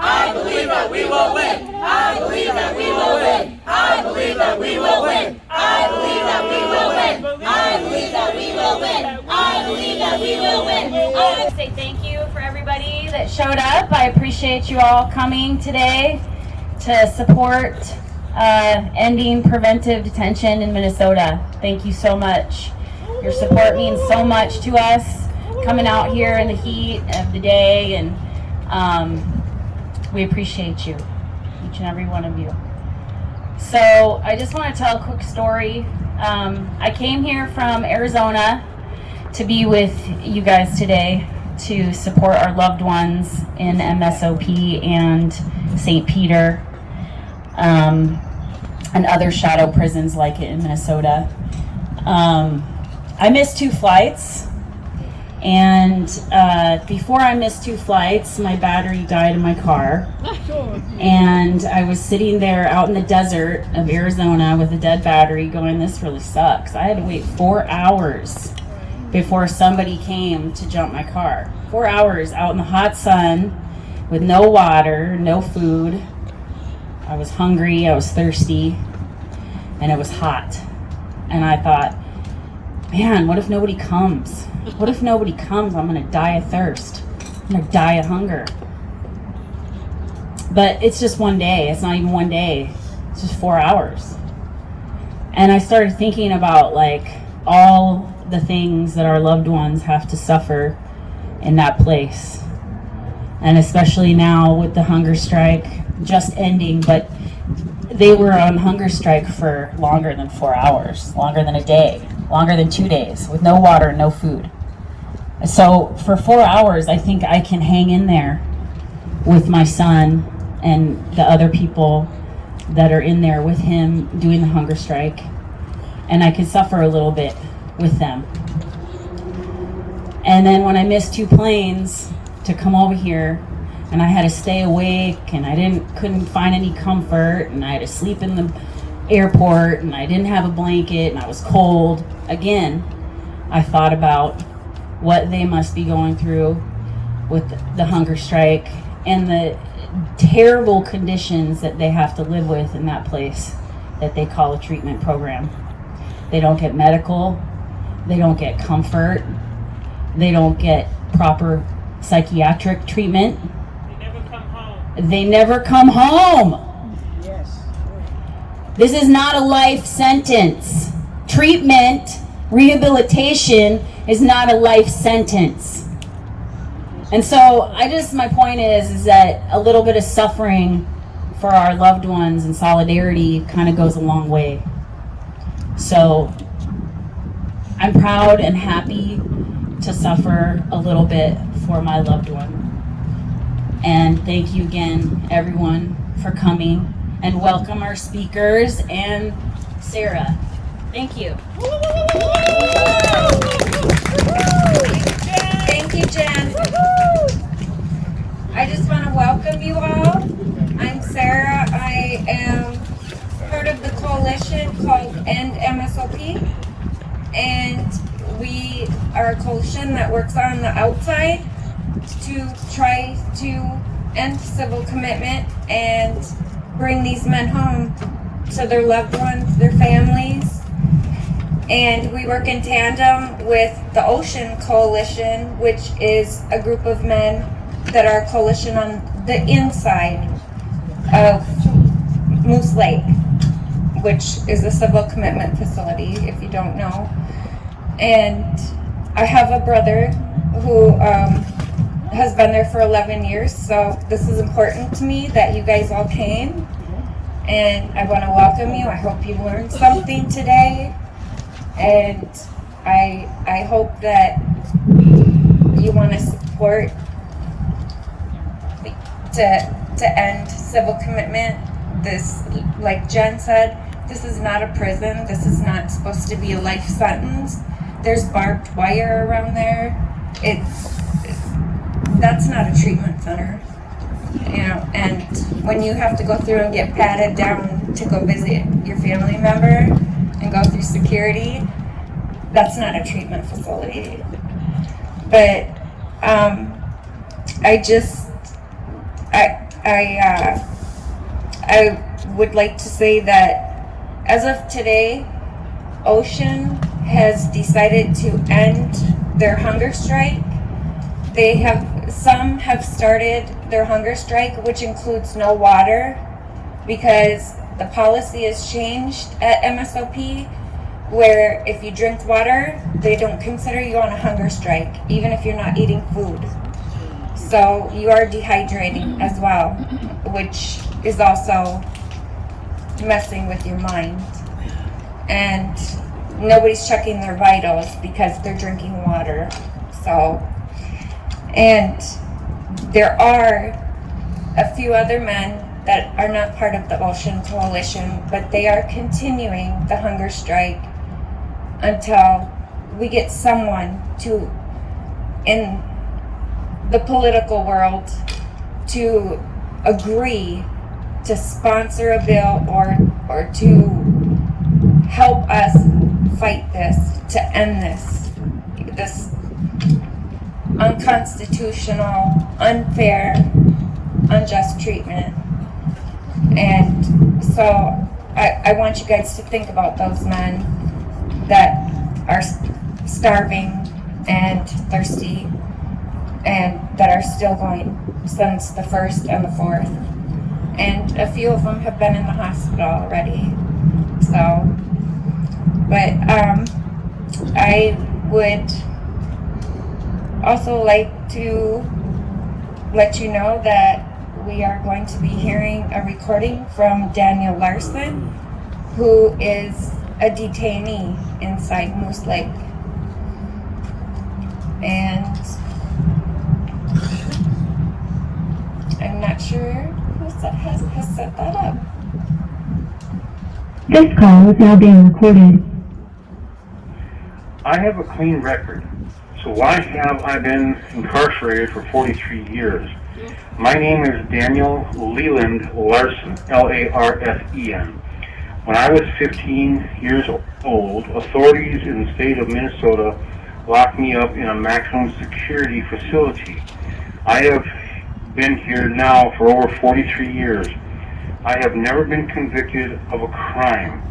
I believe that we will win. I believe that we will win. I believe that we will win. I believe that we will win. I believe that we will win. I believe that we will win. I want to say thank you for everybody that showed up. I appreciate you all coming today to support ending preventive detention in Minnesota. Thank you so much. Your support means so much to us, coming out here in the heat of the day, and we appreciate you, each and every one of you. So I just want to tell a quick story. I came here from Arizona to be with you guys today to support our loved ones in MSOP and St. Peter and other shadow prisons like it in Minnesota. I missed 2 flights, and before I missed 2 flights, my battery died in my car, and I was sitting there out in the desert of Arizona with a dead battery going, this really sucks. I had to wait 4 hours before somebody came to jump my car. 4 hours out in the hot sun with no water, no food. I was hungry, I was thirsty, and it was hot. And I thought, man, what if nobody comes? What if nobody comes? I'm gonna die of thirst. I'm gonna die of hunger. But it's just one day. It's not even one day. It's just 4 hours. And I started thinking about like all the things that our loved ones have to suffer in that place. And especially now with the hunger strike just ending, but they were on hunger strike for longer than 4 hours, longer than a day, longer than 2 days, with no water, no food. So for 4 hours, I think I can hang in there with my son and the other people that are in there with him doing the hunger strike, and I can suffer a little bit with them. And then when I missed 2 planes to come over here, and I had to stay awake, and I couldn't find any comfort, and I had to sleep in the airport, and I didn't have a blanket, and I was cold. Again, I thought about what they must be going through with the hunger strike and the terrible conditions that they have to live with in that place that they call a treatment program. They don't get medical, they don't get comfort, they don't get proper psychiatric treatment. They never come home. Yes. This is not a life sentence. Treatment, rehabilitation is not a life sentence. And so my point is that a little bit of suffering for our loved ones and solidarity kind of goes a long way. So I'm proud and happy to suffer a little bit for my loved one. And thank you again, everyone, for coming, and welcome our speakers and Sarah. Thank you. Thank you, Jen. I just want to welcome you all. I'm Sarah. I am part of the coalition called End MSOP, and we are a coalition that works on the outside to try to end civil commitment and bring these men home to their loved ones, their families. And we work in tandem with the Ocean Coalition, which is a group of men that are a coalition on the inside of Moose Lake, which is a civil commitment facility, if you don't know. And I have a brother who has been there for 11 years, so this is important to me that you guys all came, and I want to welcome you. I hope you learned something today, and I hope that you want to support to end civil commitment. This, like Jen said, this is not a prison. This is not supposed to be a life sentence. There's barbed wire around there. That's not a treatment center, you know, and when you have to go through and get patted down to go visit your family member and go through security, that's not a treatment facility. But I I would like to say that as of today, Ocean has decided to end their hunger strike. Some have started their hunger strike, which includes no water, because the policy has changed at MSOP, where if you drink water, they don't consider you on a hunger strike, even if you're not eating food. So you are dehydrating as well, which is also messing with your mind. And nobody's checking their vitals because they're drinking water. So, and there are a few other men that are not part of the Ocean Coalition, but they are continuing the hunger strike until we get someone in the political world to agree to sponsor a bill or to help us fight this, to end this unconstitutional, unfair, unjust treatment. And so I want you guys to think about those men that are starving and thirsty and that are still going since the 1st and the 4th. And a few of them have been in the hospital already. So, but I would also like to let you know that we are going to be hearing a recording from Daniel Larson, who is a detainee inside Moose Lake. And I'm not sure who has set that up. This call is now being recorded. I have a clean record. So why have I been incarcerated for 43 years? My name is Daniel Leland Larson, L-A-R-S-E-N. When I was 15 years old, authorities in the state of Minnesota locked me up in a maximum security facility. I have been here now for over 43 years. I have never been convicted of a crime.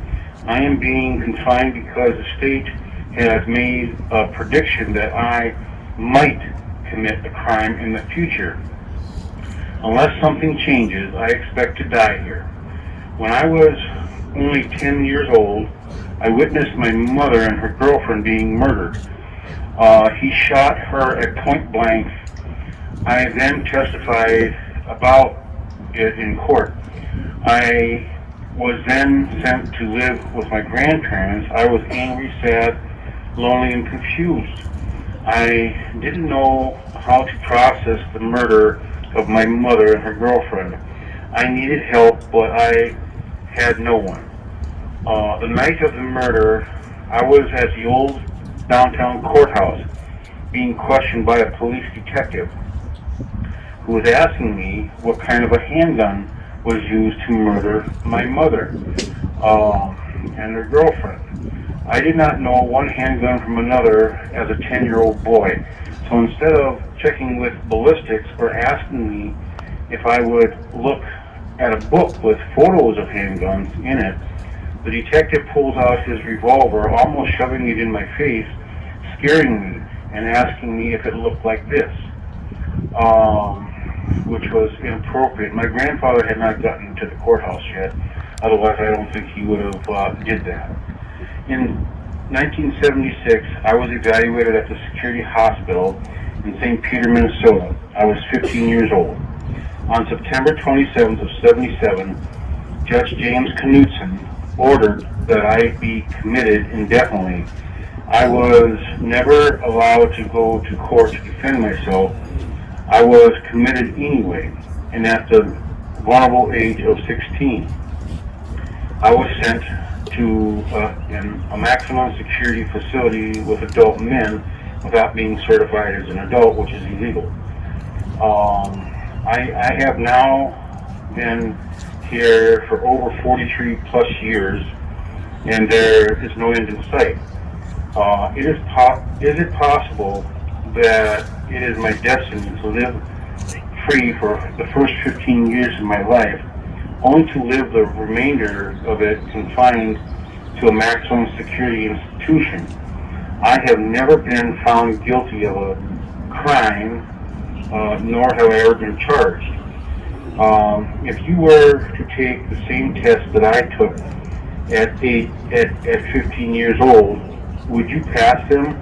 I am being confined because the state has made a prediction that I might commit a crime in the future. Unless something changes, I expect to die here. When I was only 10 years old, I witnessed my mother and her girlfriend being murdered. He shot her at point blank. I then testified about it in court. I was then sent to live with my grandparents. I was angry, sad, lonely, and confused. I didn't know how to process the murder of my mother and her girlfriend. I needed help, but I had no one. The night of the murder, I was at the old downtown courthouse being questioned by a police detective who was asking me what kind of a handgun was used to murder my mother and her girlfriend. I did not know one handgun from another as a 10-year-old boy. So instead of checking with ballistics or asking me if I would look at a book with photos of handguns in it, the detective pulls out his revolver, almost shoving it in my face, scaring me and asking me if it looked like this, which was inappropriate. My grandfather had not gotten to the courthouse yet, otherwise I don't think he would have did that. In 1976, I was evaluated at the security hospital in St. Peter, Minnesota. I was 15 years old. On September 27th of 77, Judge James Knutson ordered that I be committed indefinitely. I was never allowed to go to court to defend myself. I was committed anyway, and at the vulnerable age of 16. I was sent to a maximum security facility with adult men without being certified as an adult, which is illegal. I have now been here for over 43 plus years, and there is no end in sight. Is it possible that it is my destiny to live free for the first 15 years of my life, only to live the remainder of it confined to a maximum security institution. I have never been found guilty of a crime, nor have I ever been charged. If you were to take the same test that I took at 15 years old, would you pass them?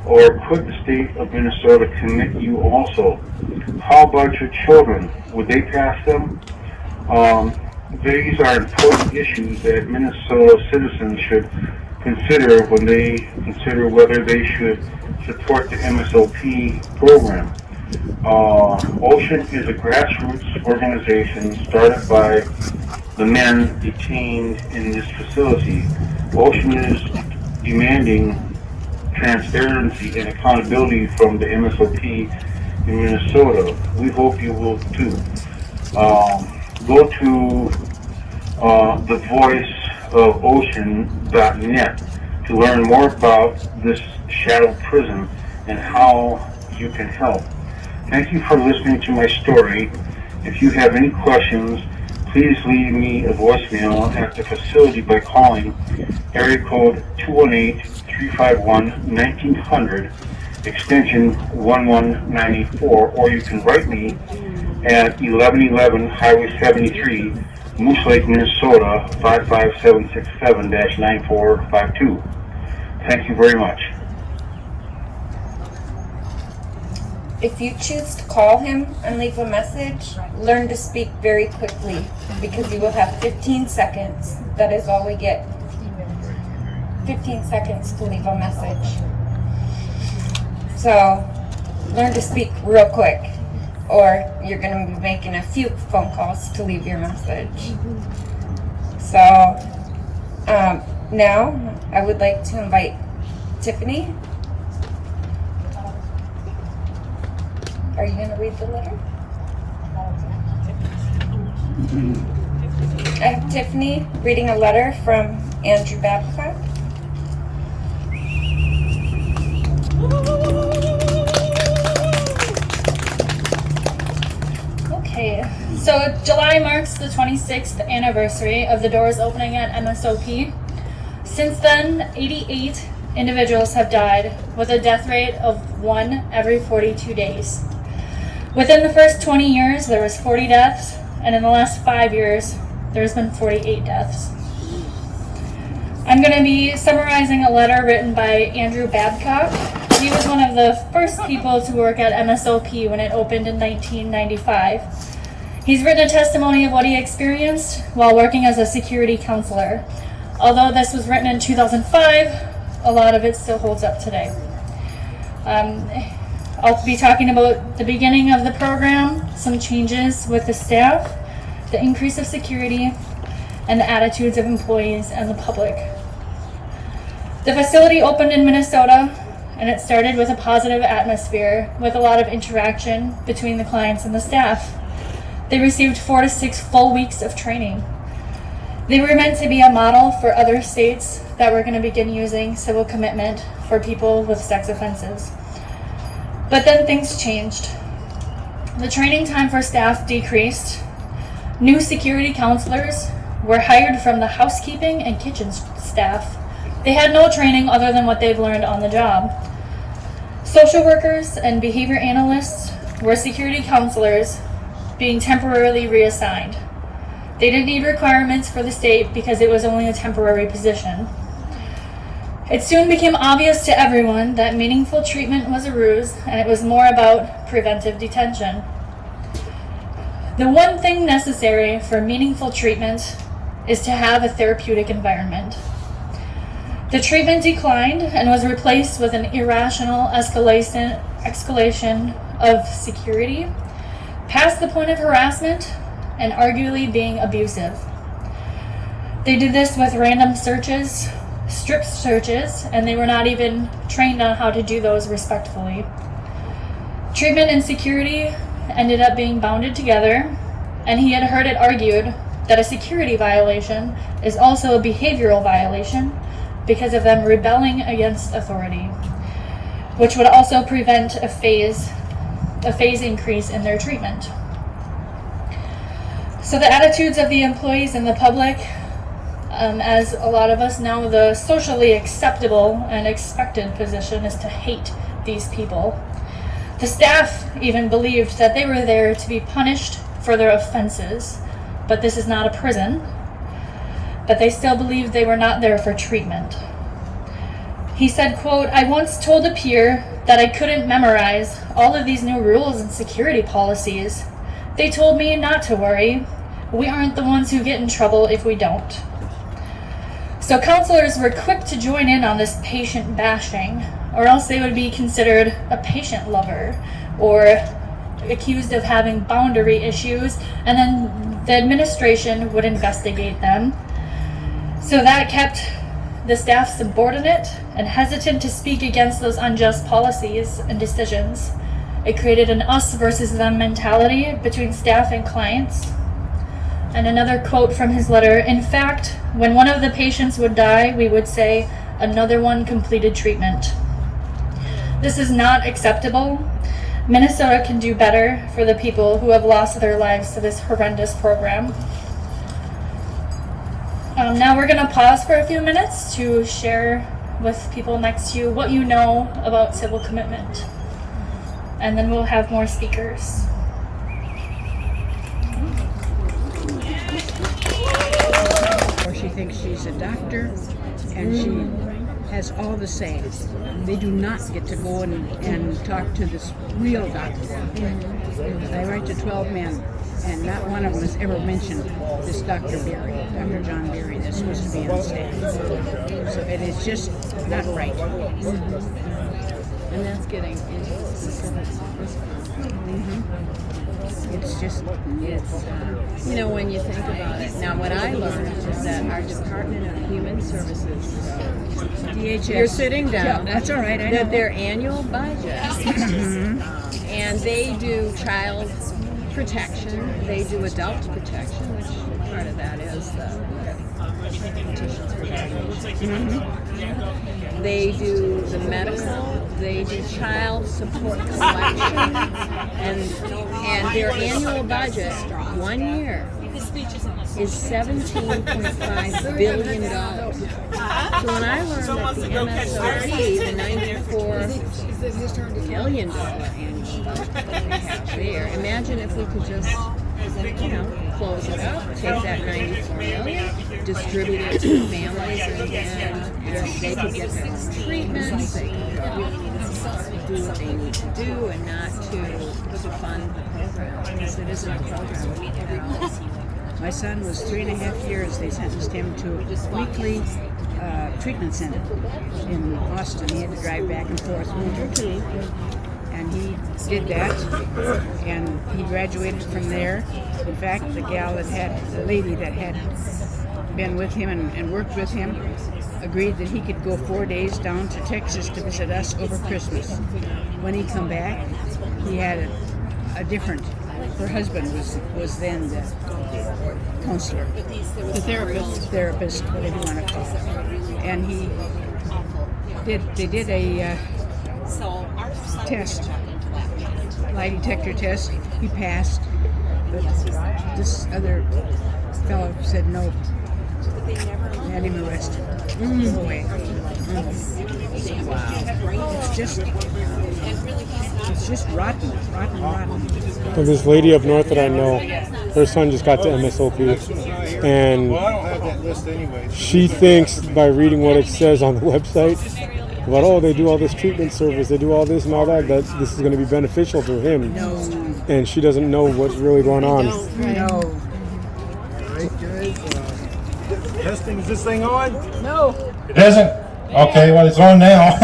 Or could the state of Minnesota commit you also? How about your children? Would they pass them? These are important issues that Minnesota citizens should consider when they consider whether they should support the MSOP program. Ocean is a grassroots organization started by the men detained in this facility. Ocean is demanding transparency and accountability from the MSOP in Minnesota. We hope you will too. Go to thevoiceofocean.net to learn more about this shadow prison and how you can help. Thank you for listening to my story. If you have any questions, please leave me a voicemail at the facility by calling area code 218-351-1900, extension 1194, or you can write me at 1111 Highway 73, Moose Lake, Minnesota 55767-9452. Thank you very much. If you choose to call him and leave a message, learn to speak very quickly because you will have 15 seconds. That is all we get. 15 seconds to leave a message. So, learn to speak real quick or you're going to be making a few phone calls to leave your message. So, now I would like to invite Tiffany. Are you going to read the letter? I have Tiffany reading a letter from Andrew Babcock. Okay, so July marks the 26th anniversary of the doors opening at MSOP. Since then, 88 individuals have died with a death rate of 1 every 42 days. Within the first 20 years, there was 40 deaths, and in the last 5 years, there's been 48 deaths. I'm going to be summarizing a letter written by Andrew Babcock. He was one of the first people to work at MSOP when it opened in 1995. He's written a testimony of what he experienced while working as a security counselor. Although this was written in 2005, a lot of it still holds up today. I'll be talking about the beginning of the program, some changes with the staff, the increase of security, and the attitudes of employees and the public. The facility opened in Minnesota, and it started with a positive atmosphere with a lot of interaction between the clients and the staff. They received 4 to 6 full weeks of training. They were meant to be a model for other states that were going to begin using civil commitment for people with sex offenses. But then things changed. The training time for staff decreased. New security counselors were hired from the housekeeping and kitchen staff. They had no training other than what they've learned on the job. Social workers and behavior analysts were security counselors being temporarily reassigned. They didn't need requirements for the state because it was only a temporary position. It soon became obvious to everyone that meaningful treatment was a ruse and it was more about preventive detention. The one thing necessary for meaningful treatment is to have a therapeutic environment. The treatment declined and was replaced with an irrational escalation of security, past the point of harassment and arguably being abusive. They did this with random searches, strip searches, and they were not even trained on how to do those respectfully. Treatment and security ended up being bounded together, and he had heard it argued that a security violation is also a behavioral violation because of them rebelling against authority, which would also prevent a phase a phase increase in their treatment. So the attitudes of the employees and the public, as a lot of us know, the socially acceptable and expected position is to hate these people. The staff even believed that they were there to be punished for their offenses, but this is not a prison. But they still believed they were not there for treatment. He said, quote, "I once told a peer that I couldn't memorize all of these new rules and security policies. They told me not to worry. We aren't the ones who get in trouble if we don't." So counselors were quick to join in on this patient bashing, or else they would be considered a patient lover or accused of having boundary issues, and then the administration would investigate them. So that kept the staff subordinate and hesitant to speak against those unjust policies and decisions. It created an us versus them mentality between staff and clients. And another quote from his letter, "In fact, when one of the patients would die, we would say, 'Another one completed treatment.'" This is not acceptable. Minnesota can do better for the people who have lost their lives to this horrendous program. Now we're going to pause for a few minutes to share with people next to you what you know about civil commitment. And then we'll have more speakers. Or she thinks she's a doctor and she has all the say. They do not get to go and talk to this real doctor. I write to 12 men, and not one of them has ever mentioned this Dr. Berry, Dr. John Berry, that's supposed to be on staff. So it is just not right. And that's getting into specifics. It's just, You know, when you think about it. Now, what I learned is that our Department of Human Services, DHS. you're sitting down. Yeah, that's all right, I know. That their annual budget, and they do child protection, they do adult protection, which part of that is the petitions for guardianship. They do the medical, they do child support collection, and their annual budget, 1 year, is $17.5 billion. So when I learned that the MSOP, the $94 billion annual budget that we have there, imagine if we could just, close it up, take that $94 million, distribute it to families, and they could get their own treatments, they could do what they need to do, and not to fund the program, because it isn't a program we have. My son was 3.5 years. They sentenced him to a weekly treatment center in Austin. He had to drive back and forth. And he did that, and he graduated from there. In fact, the lady that had been with him and worked with him agreed that he could go 4 days down to Texas to visit us over Christmas. When he come back, he had a different, her husband was then the counselor. The therapist, whatever you want to call it. And they did a test, lie detector test. He passed, but this other fellow said no. They had him arrested. Go away. It's just rotten. Well, this lady up north that I know, her son just got to MSOP, and she thinks by reading what it says on the website about, they do all this treatment service, they do all this and all that this is going to be beneficial to him. No. And she doesn't know what's really going on. No. All right, guys. Testing, is this thing on? No. It isn't? Okay, well, it's on now.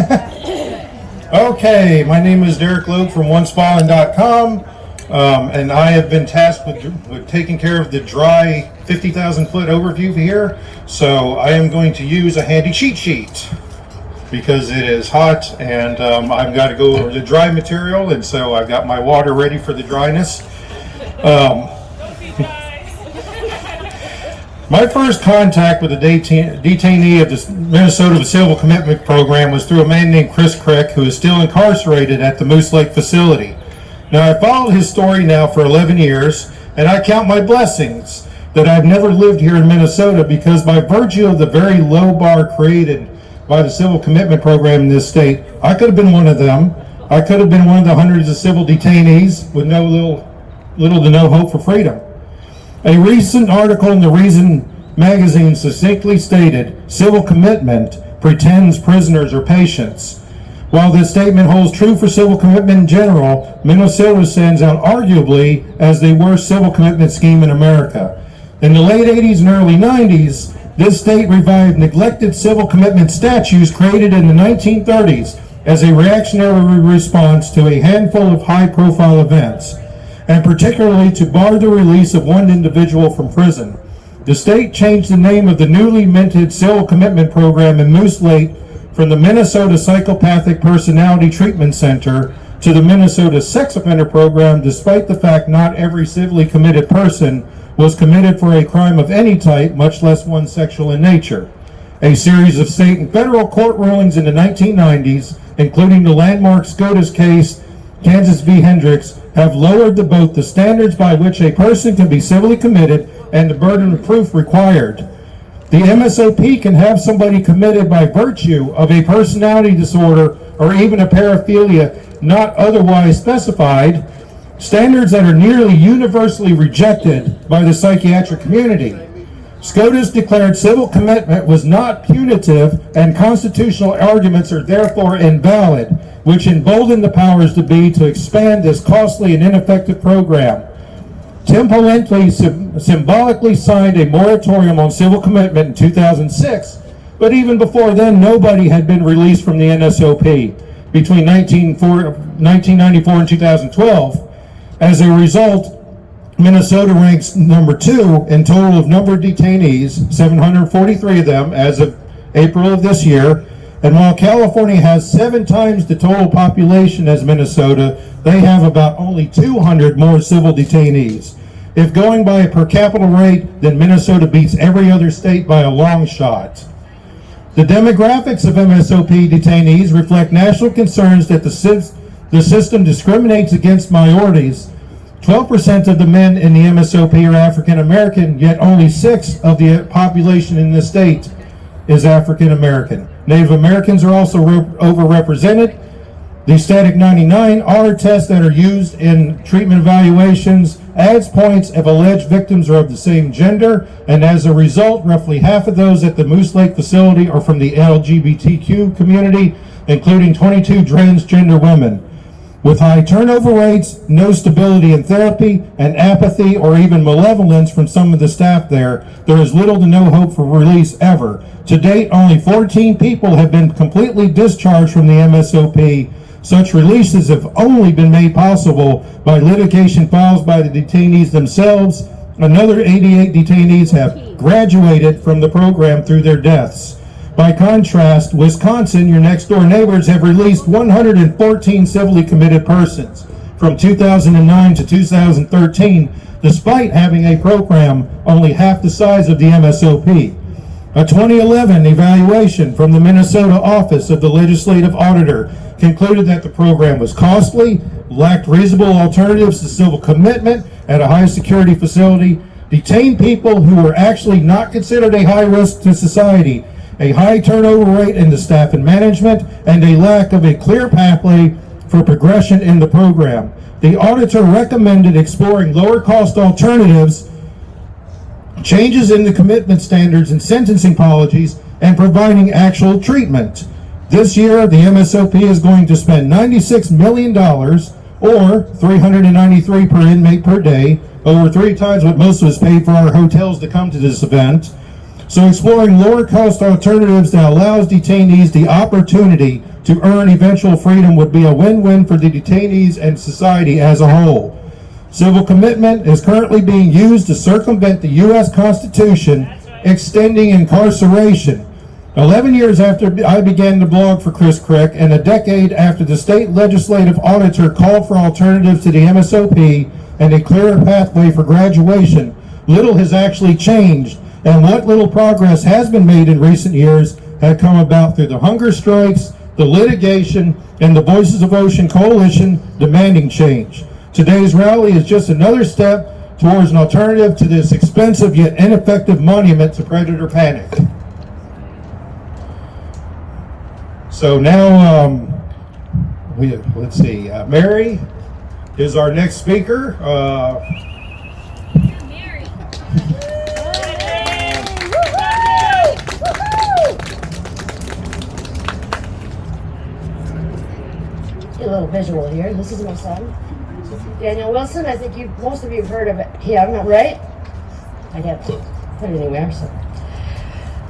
Okay, my name is Derek Loeb from onespalling.com, and I have been tasked with taking care of the dry 50,000 foot overview here. So I am going to use a handy cheat sheet because it is hot, and I've got to go over the dry material, and so I've got my water ready for the dryness. My first contact with a detainee of the Minnesota Civil Commitment Program was through a man named Chris Crick, who is still incarcerated at the Moose Lake facility. Now, I followed his story now for 11 years, and I count my blessings that I've never lived here in Minnesota, because by virtue of the very low bar created by the civil commitment program in this state, I could have been one of them. I could have been one of the hundreds of civil detainees with little to no hope for freedom. A recent article in the Reason magazine succinctly stated, "Civil commitment pretends prisoners are patients." While this statement holds true for civil commitment in general, Minnesota stands out arguably as the worst civil commitment scheme in America. In the late 80s and early 90s, this state revived neglected civil commitment statutes created in the 1930s as a reactionary response to a handful of high-profile events, and particularly to bar the release of one individual from prison. The state changed the name of the newly minted civil commitment program in Moose Lake from the Minnesota Psychopathic Personality Treatment Center to the Minnesota Sex Offender Program, despite the fact not every civilly committed person was committed for a crime of any type, much less one sexual in nature. A series of state and federal court rulings in the 1990s, including the landmark SCOTUS case, Kansas v. Hendricks, have lowered both the standards by which a person can be civilly committed and the burden of proof required. The MSOP can have somebody committed by virtue of a personality disorder or even a paraphilia not otherwise specified, standards that are nearly universally rejected by the psychiatric community. SCOTUS declared civil commitment was not punitive and constitutional arguments are therefore invalid, which emboldened the powers to be to expand this costly and ineffective program. Tim Pawlenty symbolically signed a moratorium on civil commitment in 2006, but even before then, nobody had been released from the NSOP between 1994 and 2012. As a result, Minnesota ranks number 2 in total of number of detainees, 743 of them as of April of this year. And while California has 7 times the total population as Minnesota, they have about only 200 more civil detainees. If going by a per capita rate, then Minnesota beats every other state by a long shot. The demographics of MSOP detainees reflect national concerns that the system discriminates against minorities. 12% of the men in the MSOP are African American, yet only 6% of the population in the state is African American. Native Americans are also overrepresented. The Static 99 R tests that are used in treatment evaluations adds points if alleged victims are of the same gender, and as a result, roughly half of those at the Moose Lake facility are from the LGBTQ community, including 22 transgender women. With high turnover rates, no stability in therapy, and apathy or even malevolence from some of the staff there is little to no hope for release ever. To date, only 14 people have been completely discharged from the MSOP. Such releases have only been made possible by litigation filed by the detainees themselves. Another 88 detainees have graduated from the program through their deaths. By contrast, Wisconsin, your next door neighbors, have released 114 civilly committed persons from 2009 to 2013, despite having a program only half the size of the MSOP. A 2011 evaluation from the Minnesota Office of the Legislative Auditor concluded that the program was costly, lacked reasonable alternatives to civil commitment at a high security facility, detained people who were actually not considered a high risk to society, a high turnover rate in the staff and management, and a lack of a clear pathway for progression in the program. The auditor recommended exploring lower cost alternatives, changes in the commitment standards and sentencing policies, and providing actual treatment. This year, the MSOP is going to spend $96 million, or $393 per inmate per day, over 3 times what most of us paid for our hotels to come to this event. So exploring lower cost alternatives that allows detainees the opportunity to earn eventual freedom would be a win-win for the detainees and society as a whole. Civil commitment is currently being used to circumvent the U.S. Constitution, extending incarceration. 11 years after I began to blog for Chris Crick, and a decade after the state legislative auditor called for alternatives to the MSOP and a clearer pathway for graduation, little has actually changed, and what little progress has been made in recent years had come about through the hunger strikes, the litigation, and the Voices of Ocean Coalition demanding change. Today's rally is just another step towards an alternative to this expensive yet ineffective monument to predator panic. So now, let's see, Mary is our next speaker. A little visual here. This is my son, Daniel Wilson. I think most of you have heard of him, right? I have to put it anywhere. So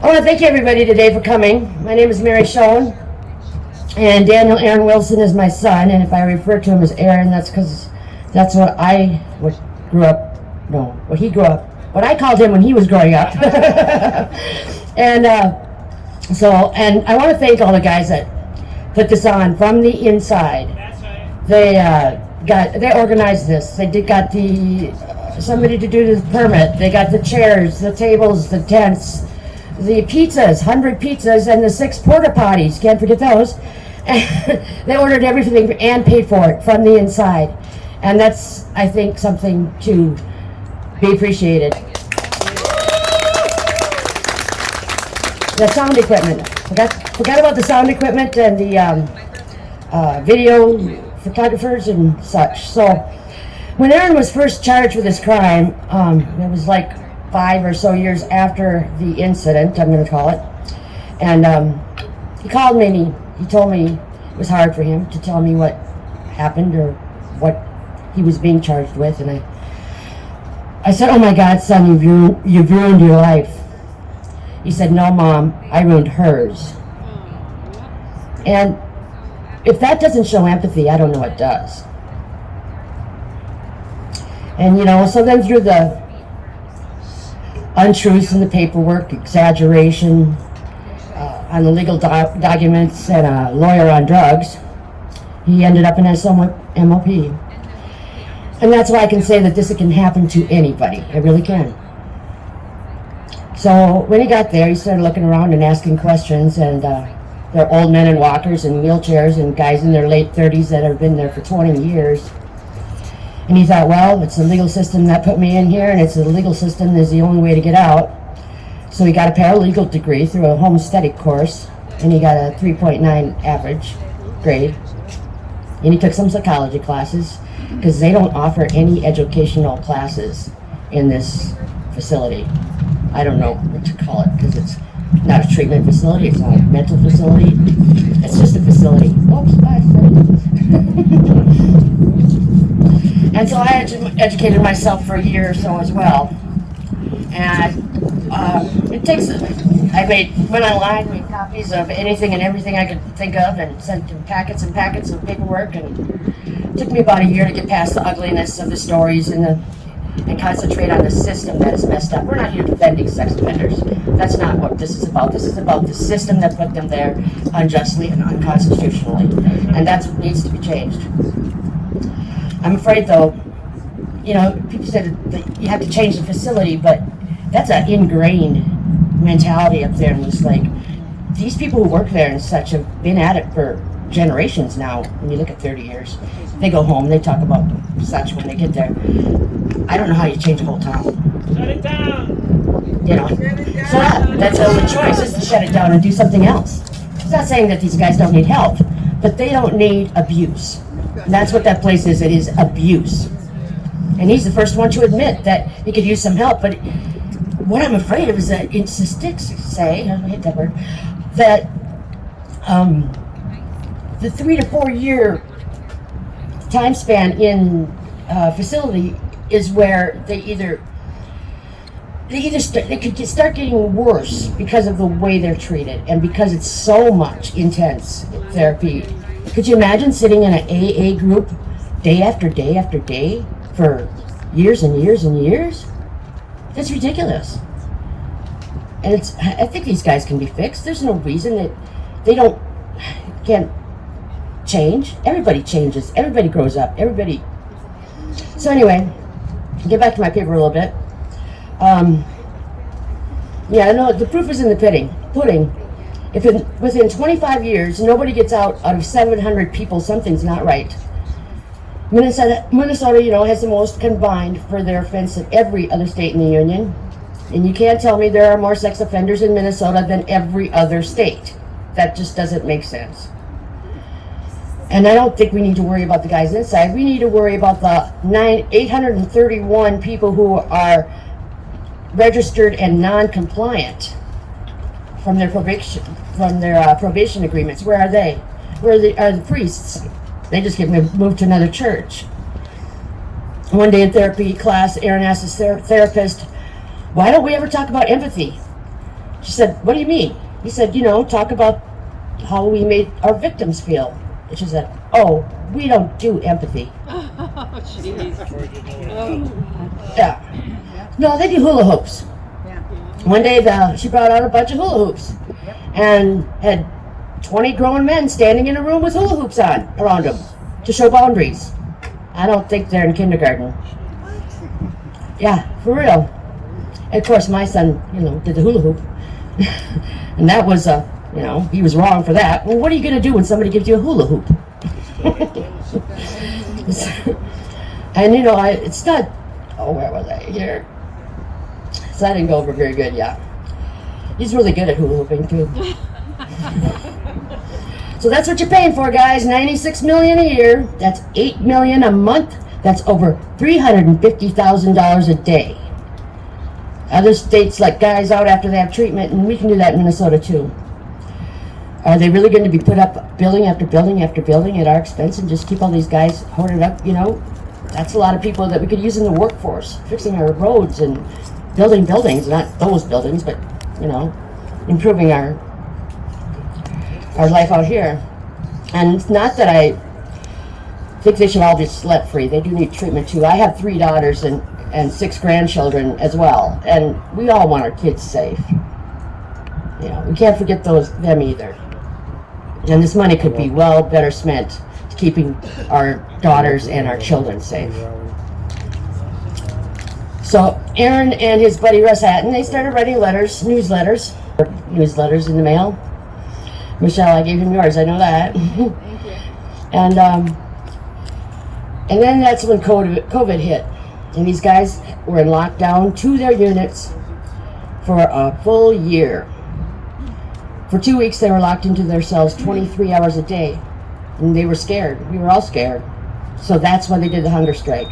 I want to thank everybody today for coming. My name is Mary Schoen, and Daniel Aaron Wilson is my son. And if I refer to him as Aaron, that's because that's what what I called him when he was growing up. And I want to thank all the guys that put this on from the inside. They organized this. They got somebody to do the permit. They got the chairs, the tables, the tents, the pizzas, 100 pizzas, and the 6 porta potties. Can't forget those. They ordered everything and paid for it from the inside, and that's, I think, something to be appreciated. The sound equipment. Forgot about the sound equipment and the video photographers and such. So when Aaron was first charged with this crime, it was like 5 or so years after the incident, I'm going to call it. And he called me and he told me it was hard for him to tell me what happened or what he was being charged with. And I said, "Oh my God, son, you've ruined your life." He said, "No, Mom, I ruined hers." And if that doesn't show empathy, I don't know what does. And so then through the untruths in the paperwork, exaggeration on the legal documents, and a lawyer on drugs, he ended up in MSOP. And that's why I can say that this can happen to anybody. It really can. So when he got there, he started looking around and asking questions, and there are old men in walkers and wheelchairs and guys in their late 30s that have been there for 20 years. And he thought, well, it's the legal system that put me in here, and it's the legal system is the only way to get out. So he got a paralegal degree through a homesteading course, and he got a 3.9 average grade. And he took some psychology classes, because they don't offer any educational classes in this facility. I don't know what to call it, because it's not a treatment facility, it's not a mental facility, it's just a facility. Oops, bye. And so I educated myself for a year or so as well. And went online, made copies of anything and everything I could think of, and sent them packets and packets of paperwork, and it took me about a year to get past the ugliness of the stories and concentrate on the system that is messed up. We're not here defending sex offenders. That's not what this is about. This is about the system that put them there unjustly and unconstitutionally. And that's what needs to be changed. I'm afraid, though, people said that you have to change the facility, but that's an ingrained mentality up there. And it's like, these people who work there and such have been at it for generations now. When you look at 30 years, they go home, they talk about such when they get there. I don't know how you change a whole town. Shut it down! So that's the only choice, is to shut it down and do something else. It's not saying that these guys don't need help, but they don't need abuse. And that's what that place is. It is abuse. And he's the first one to admit that he could use some help. But what I'm afraid of is that statistics say, I hate that word, that the 3 to 4 year time span in facility is where they could start getting worse because of the way they're treated and because it's so much intense therapy. Could you imagine sitting in an AA group day after day after day for years and years and years? That's ridiculous. And I think these guys can be fixed. There's no reason that they can't change. Everybody changes. Everybody grows up. So anyway, get back to my paper a little bit. The proof is in the pudding. If within 25 years nobody gets out of 700 people, something's not right. Minnesota, has the most combined for their offense of every other state in the union. And you can't tell me there are more sex offenders in Minnesota than every other state. That just doesn't make sense. And I don't think we need to worry about the guys inside. We need to worry about the 831 people who are registered and non-compliant from their probation agreements. Where are they? Where are the priests? They just get moved to another church. One day in therapy class, Erin asked his therapist, "Why don't we ever talk about empathy?" She said, "What do you mean?" He said, talk about how we made our victims feel. And she said, "Oh, we don't do empathy." Oh, jeez. Yeah. No, they do hula hoops. One day she brought out a bunch of hula hoops and had 20 grown men standing in a room with hula hoops on around them to show boundaries. I don't think they're in kindergarten. Yeah, for real. And of course, my son, did the hula hoop. And that was, he was wrong for that. Well, what are you going to do when somebody gives you a hula hoop? And, it's not, where was I? Here. So that didn't go over very good, yeah. He's really good at hula hooping, too. So that's what you're paying for, guys. $96 million a year. That's $8 million a month. That's over $350,000 a day. Other states let guys out after they have treatment, and we can do that in Minnesota too. Are they really going to be put up building after building after building at our expense and just keep all these guys hoarded up? That's a lot of people that we could use in the workforce, fixing our roads and building buildings, not those buildings, but improving our life out here. And it's not that I think they should all be let free. They do need treatment too. I have 3 daughters and 6 grandchildren as well, and we all want our kids safe. We can't forget them either. And this money could be better spent to keeping our daughters and our children safe. So Aaron and his buddy Russ Hatton, they started writing newsletters in the mail. Michelle, I gave him yours, I know that. Thank you. And then that's when COVID hit. And these guys were in lockdown to their units for a full year. For 2 weeks, they were locked into their cells 23 hours a day. And they were scared. We were all scared. So that's when they did the hunger strike.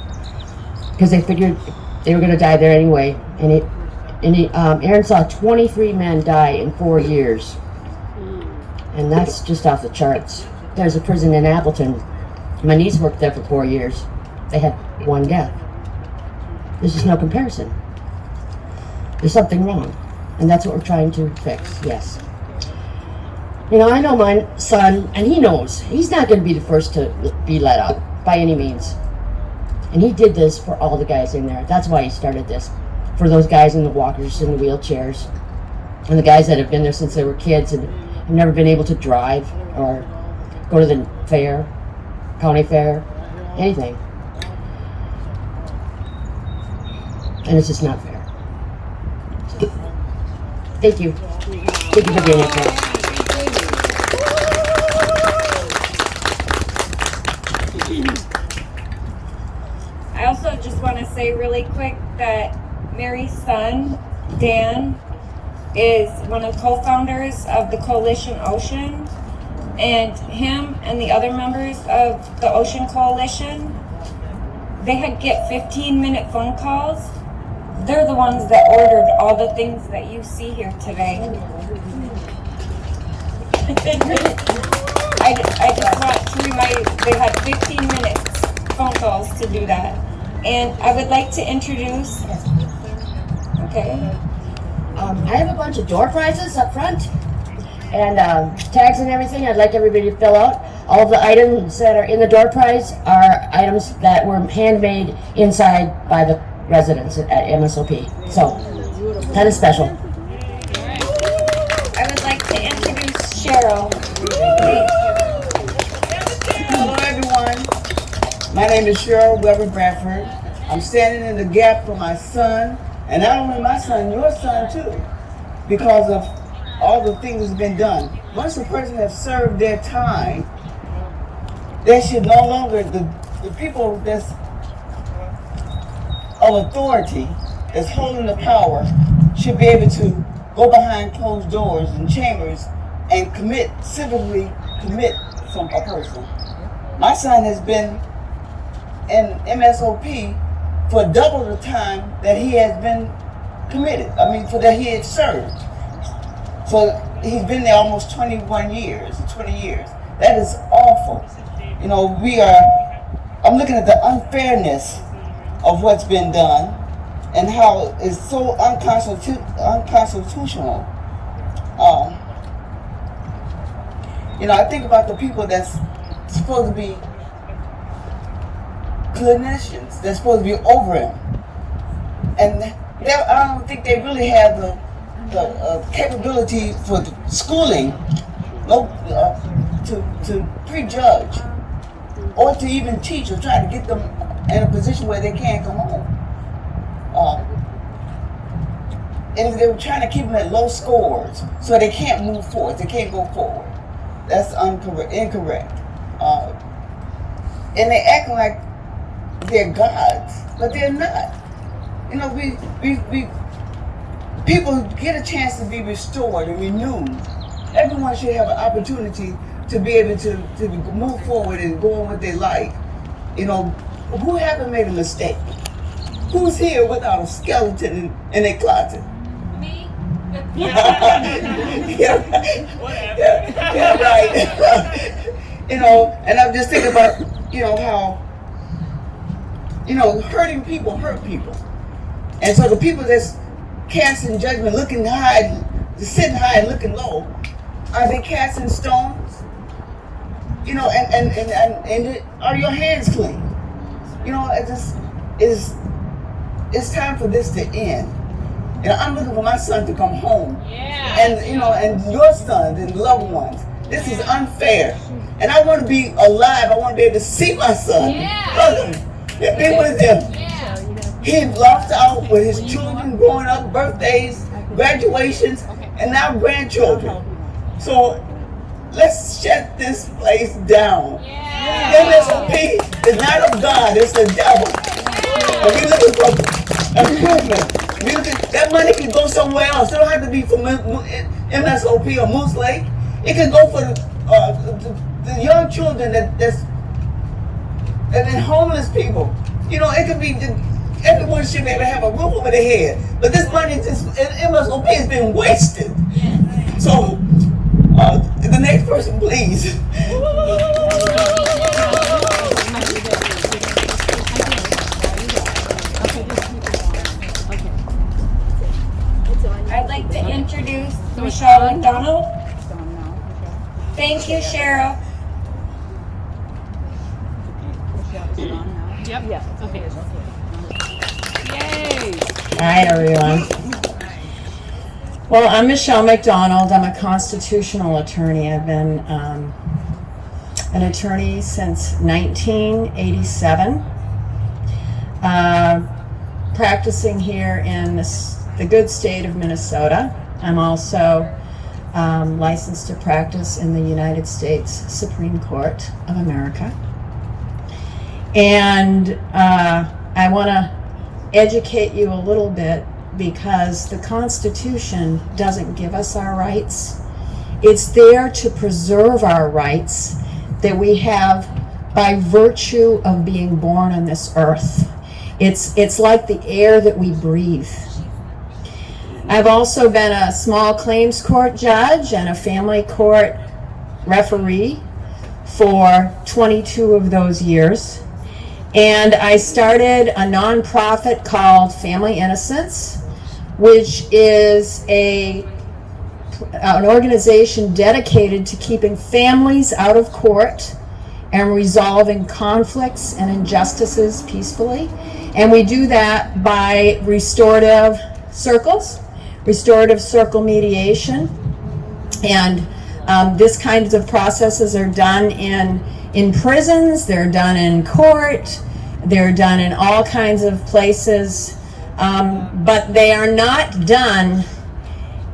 Because they figured they were going to die there anyway. And Aaron saw 23 men die in 4 years. And that's just off the charts. There's a prison in Appleton. My niece worked there for 4 years. They had 1 death. There's just no comparison. There's something wrong. And that's what we're trying to fix, yes. I know my son, and he knows, he's not going to be the first to be let out, by any means. And he did this for all the guys in there. That's why he started this. For those guys in the walkers and the wheelchairs. And the guys that have been there since they were kids and have never been able to drive or go to the fair, county fair, anything. And it's just not fair. Thank you. Thank you for being here. I also just want to say really quick that Mary's son, Dan, is one of the co-founders of the Coalition Ocean, and him and the other members of the Ocean Coalition, they get 15-minute phone calls. They're the ones that ordered all the things that you see here today. I just want to remind you, they had 15 minutes phone calls to do that. And I would like to introduce, okay. I have a bunch of door prizes up front and tags and everything. I'd like everybody to fill out. All of the items that are in the door prize are items that were handmade inside by the residents at MSOP. So, that is special. I would like to introduce Cheryl. Hello everyone, my name is Cheryl Weber Bradford. I'm standing in the gap for my son, and not only my son, your son too, because of all the things that's been done. Once a person has served their time, they should no longer, the the people that's of authority, that's holding the power, should be able to go behind closed doors and chambers and civilly commit a person. My son has been in MSOP for double the time that he has been committed. For that he had served. So he's been there almost 21 years, 20 years. That is awful. I'm looking at the unfairness of what's been done and how it's so unconstitutional. I think about the people that's supposed to be clinicians, they're supposed to be over him. And I don't think they really have the capability for the schooling to prejudge or to even teach or try to get them in a position where they can't come home. And if they were trying to keep them at low scores so they can't move forward, they can't go forward, that's incorrect. And they act like they're gods, but they're not. People get a chance to be restored and renewed. Everyone should have an opportunity to be able to move forward and go on with their life. Who haven't made a mistake? Who's here without a skeleton in their closet? Me? Yeah, right. And I'm just thinking about, how, hurting people hurt people. And so the people that's casting judgment, looking high, sitting high and looking low, are they casting stones? And are your hands clean? It's time for this to end. I'm looking for my son to come home. Yeah. And your sons and loved ones. This is unfair. And I want to be alive. I want to be able to see my son. Hug him. And be with him. He lost out with his children growing up, birthdays, graduations, and now grandchildren. So let's shut this place down. MSOP is not of God, it's the devil. And we're looking for improvement. That money can go somewhere else. It don't have to be for MSOP or Moose Lake. It can go for the young children and homeless people. It could be everyone should be able to have a roof over their head. But this money MSOP has been wasted. So the next person, please. I'd like to introduce Michelle McDonald. Thank you, Cheryl. Yep. Okay. Yay! Hi, everyone. Well, I'm Michelle McDonald. I'm a constitutional attorney. I've been an attorney since 1987, practicing here in the good state of Minnesota. I'm also licensed to practice in the United States Supreme Court of America. And I want to educate you a little bit, because the Constitution doesn't give us our rights. It's there to preserve our rights that we have by virtue of being born on this earth. It's like the air that we breathe. I've also been a small claims court judge and a family court referee for 22 of those years. And I started a nonprofit called Family Innocence, which is an organization dedicated to keeping families out of court and resolving conflicts and injustices peacefully. And we do that by restorative circle mediation. And this kinds of processes are done in prisons, they're done in court, they're done in all kinds of places, but they are not done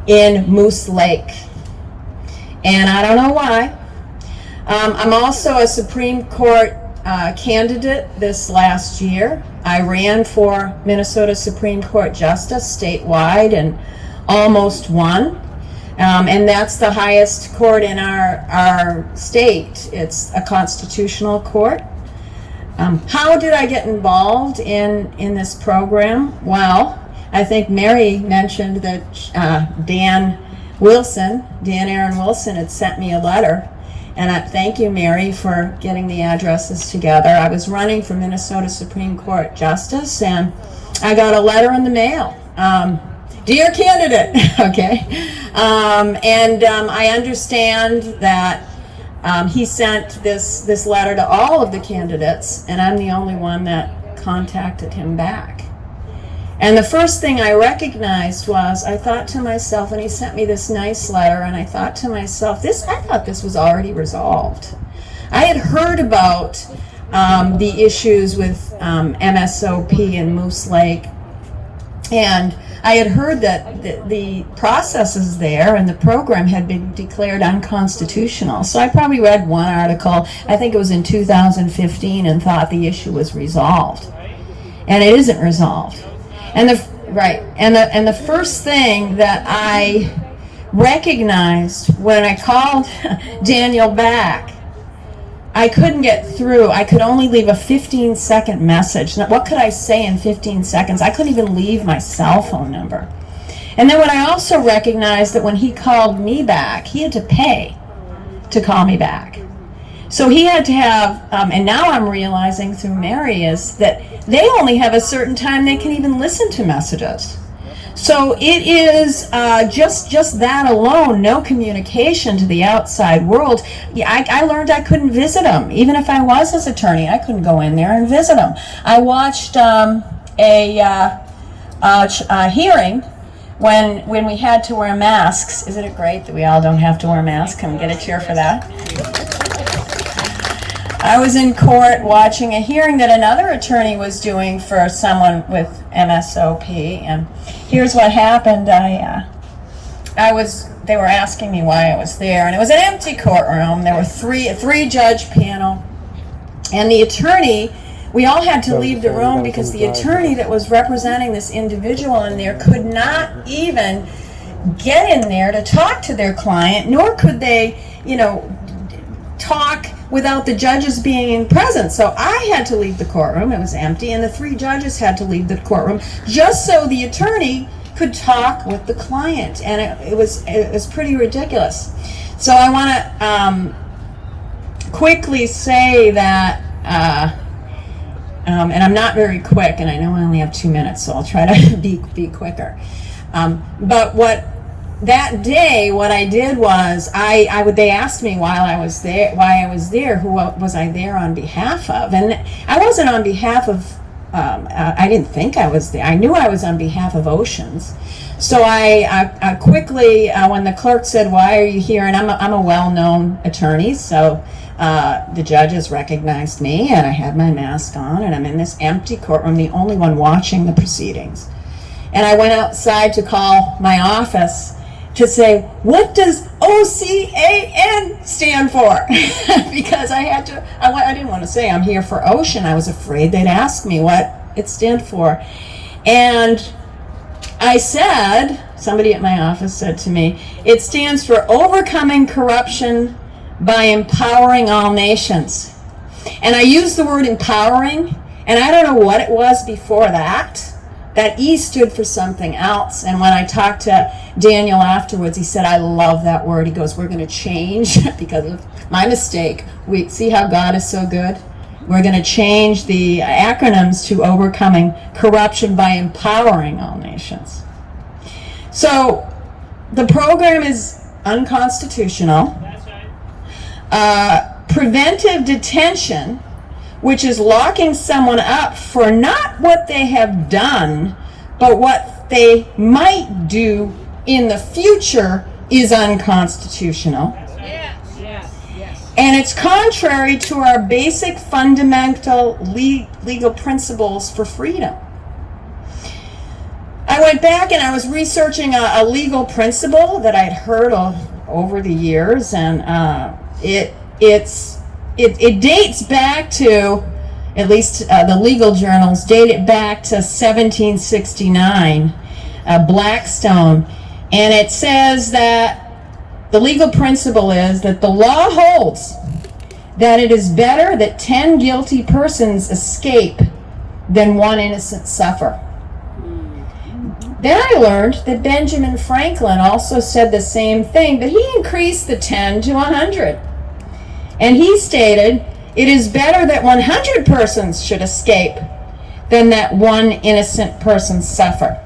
in Moose Lake. And I don't know why. I'm also a Supreme Court candidate this last year. I ran for Minnesota Supreme Court Justice statewide and almost won. And that's the highest court in our state. It's a constitutional court. How did I get involved in this program? Well, I think Mary mentioned that Dan Aaron Wilson had sent me a letter. And thank you, Mary, for getting the addresses together. I was running for Minnesota Supreme Court Justice, and I got a letter in the mail. Dear candidate, okay. I understand that he sent this letter to all of the candidates, and I'm the only one that contacted him back. And the first thing I recognized was, I thought to myself, and he sent me this nice letter, and I thought to myself, I thought this was already resolved. I had heard about the issues with MSOP in Moose Lake, and I had heard that the processes there and the program had been declared unconstitutional. So I probably read one article, I think it was in 2015, and thought the issue was resolved. And it isn't resolved. And the first thing that I recognized when I called Daniel back, I couldn't get through. I could only leave a 15-second message. Now, what could I say in 15 seconds? I couldn't even leave my cell phone number. And then what I also recognized that when he called me back, he had to pay to call me back. So he had to have, and now I'm realizing through Mary, is that they only have a certain time they can even listen to messages. So it is just that alone, no communication to the outside world. I learned I couldn't visit him. Even if I was his attorney, I couldn't go in there and visit him. I watched a hearing when we had to wear masks. Isn't it great that we all don't have to wear masks? Can we get a cheer for that? I was in court watching a hearing that another attorney was doing for someone with MSOP, and here's what happened. They were asking me why I was there, and it was an empty courtroom. There were a three-judge panel, and the attorney, we all had to leave the room because the attorney that was representing this individual in there could not even get in there to talk to their client, nor could they, talk without the judges being present. So I had to leave the courtroom. It was empty, and the three judges had to leave the courtroom just so the attorney could talk with the client, and it was pretty ridiculous. So I want to quickly say that, and I'm not very quick, and I know I only have 2 minutes, so I'll try to be quicker. But that day, what I did was, they asked me why I was there, who was I there on behalf of, and I wasn't on behalf of. I didn't think I was there. I knew I was on behalf of Oceans. So I quickly, when the clerk said, "Why are you here?" and I'm a well-known attorney, so the judges recognized me, and I had my mask on, and I'm in this empty courtroom, the only one watching the proceedings. And I went outside to call my office to say, what does OCAN stand for? Because I didn't want to say I'm here for Ocean. I was afraid they'd ask me what it stood for. And I said, somebody at my office said to me, it stands for Overcoming Corruption by Empowering All Nations. And I used the word empowering, and I don't know what it was before that. That E stood for something else. And when I talked to Daniel afterwards, he said, I love that word. He goes, we're going to change because of my mistake. We see how God is so good? We're going to change the acronyms to Overcoming Corruption by Empowering All Nations. So the program is unconstitutional. Preventive detention, which is locking someone up for not what they have done, but what they might do in the future, is unconstitutional. And it's contrary to our basic fundamental legal principles for freedom. I went back and I was researching a legal principle that I'd heard of over the years, and it's it dates back to, at least the legal journals date it back to 1769, Blackstone, and it says that the legal principle is that the law holds that it is better that 10 guilty persons escape than one innocent suffer. Then I learned that Benjamin Franklin also said the same thing, but he increased the 10 to 100. And he stated, it is better that 100 persons should escape than that one innocent person suffer.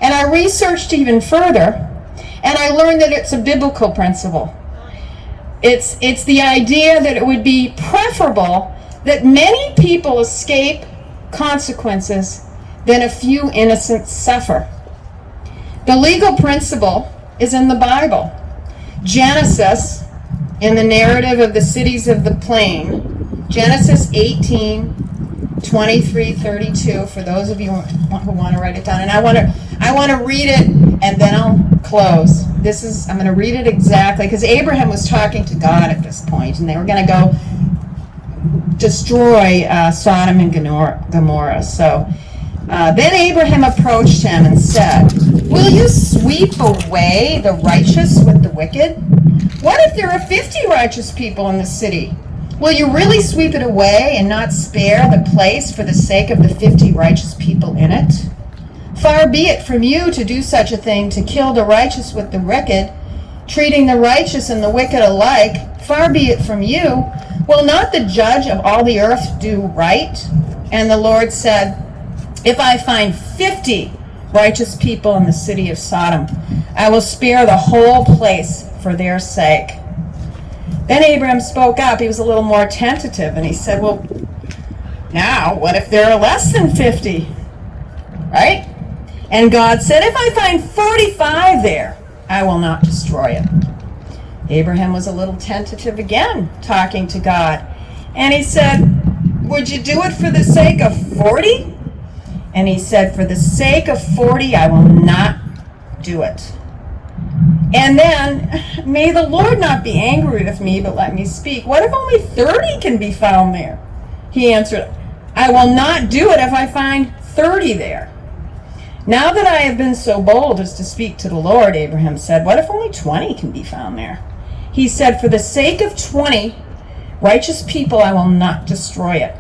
And I researched even further, and I learned that it's a biblical principle. It's the idea that it would be preferable that many people escape consequences than a few innocents suffer. The legal principle is in the Bible. Genesis, in the narrative of the cities of the plain, Genesis 18, 23, 32, for those of you who want to write it down. And I want to read it, and then I'll close. I'm going to read it exactly, because Abraham was talking to God at this point, and they were going to go destroy Sodom and Gomorrah. So then Abraham approached him and said, will you sweep away the righteous with the wicked? What if there are 50 righteous people in the city? Will you really sweep it away and not spare the place for the sake of the 50 righteous people in it? Far be it from you to do such a thing, to kill the righteous with the wicked, treating the righteous and the wicked alike. Far be it from you. Will not the judge of all the earth do right? And the Lord said, if I find 50 righteous people in the city of Sodom, I will spare the whole place for their sake. Then Abraham spoke up. He was a little more tentative, and he said, well, now, what if there are less than 50? Right? And God said, if I find 45 there, I will not destroy it. Abraham was a little tentative again, talking to God. And he said, would you do it for the sake of 40? And he said, for the sake of 40, I will not do it. And then, may the Lord not be angry with me, but let me speak. What if only 30 can be found there? He answered, I will not do it if I find 30 there. Now that I have been so bold as to speak to the Lord, Abraham said, what if only 20 can be found there? He said, for the sake of 20 righteous people, I will not destroy it.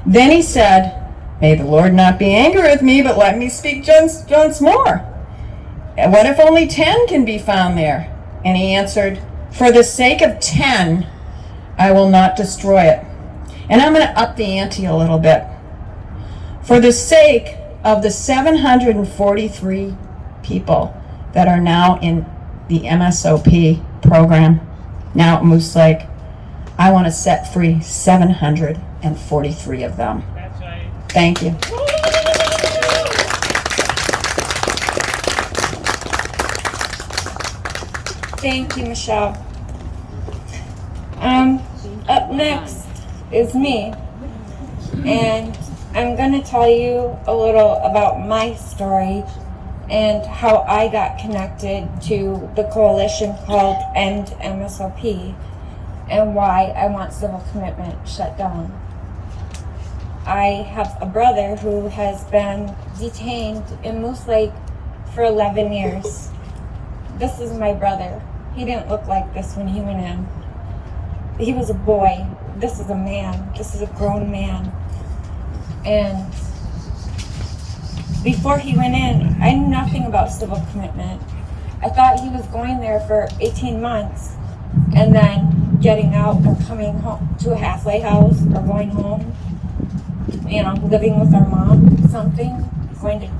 Then he said, may the Lord not be angry with me, but let me speak once more. And what if only 10 can be found there? And he answered, for the sake of 10, I will not destroy it. And I'm going to up the ante a little bit. For the sake of the 743 people that are now in the MSOP program, now at Moose Lake, I want to set free 743 of them. That's right. Thank you. Thank you, Michelle. Up next is me, and I'm going to tell you a little about my story and how I got connected to the coalition called End MSOP and why I want civil commitment shut down. I have a brother who has been detained in Moose Lake for 11 years. This is my brother. He didn't look like this when he went in. He was a boy. This is a man. This is a grown man. And before he went in, I knew nothing about civil commitment. I thought he was going there for 18 months and then getting out or coming home to a halfway house or going home, you know, living with our mom, something, going to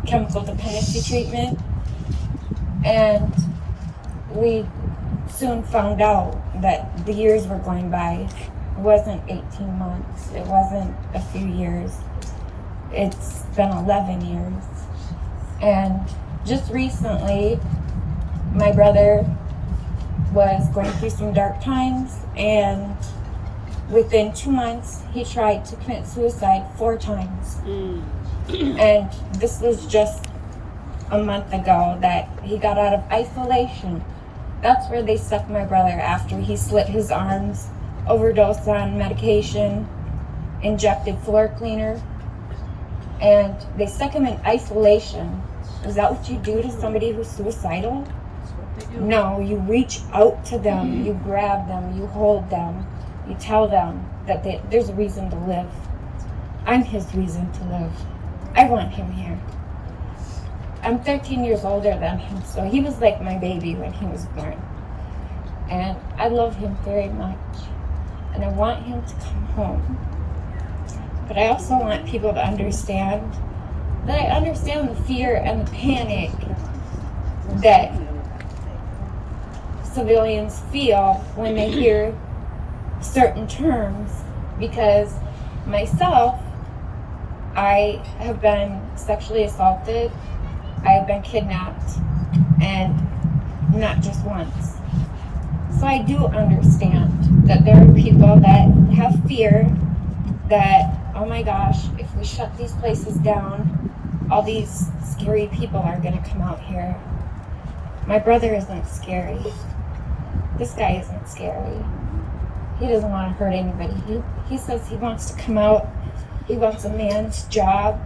chemical dependency treatment. And we soon found out that the years were going by. It wasn't 18 months. It wasn't a few years. It's been 11 years. And just recently, my brother was going through some dark times, and within 2 months, he tried to commit suicide 4 times. And this was just a month ago that he got out of isolation. That's where they stuck my brother after he slit his arms overdosed on medication, injected floor cleaner, and they stuck him in isolation. Is that what you do to somebody who's suicidal? No, you reach out to them, you grab them, you hold them, you tell them that there's a reason to live. I'm his reason to live. I want him here. I'm 13 years older than him, so he was like my baby when he was born. And I love him very much. And I want him to come home. But I also want people to understand that I understand the fear and the panic that civilians feel when they hear certain terms, because myself, I have been sexually assaulted, I have been kidnapped, and not just once. So I do understand that there are people that have fear that, oh my gosh, if we shut these places down, all these scary people are gonna come out here. My brother isn't scary. This guy isn't scary. He doesn't want to hurt anybody. He says he wants to come out. He wants a man's job.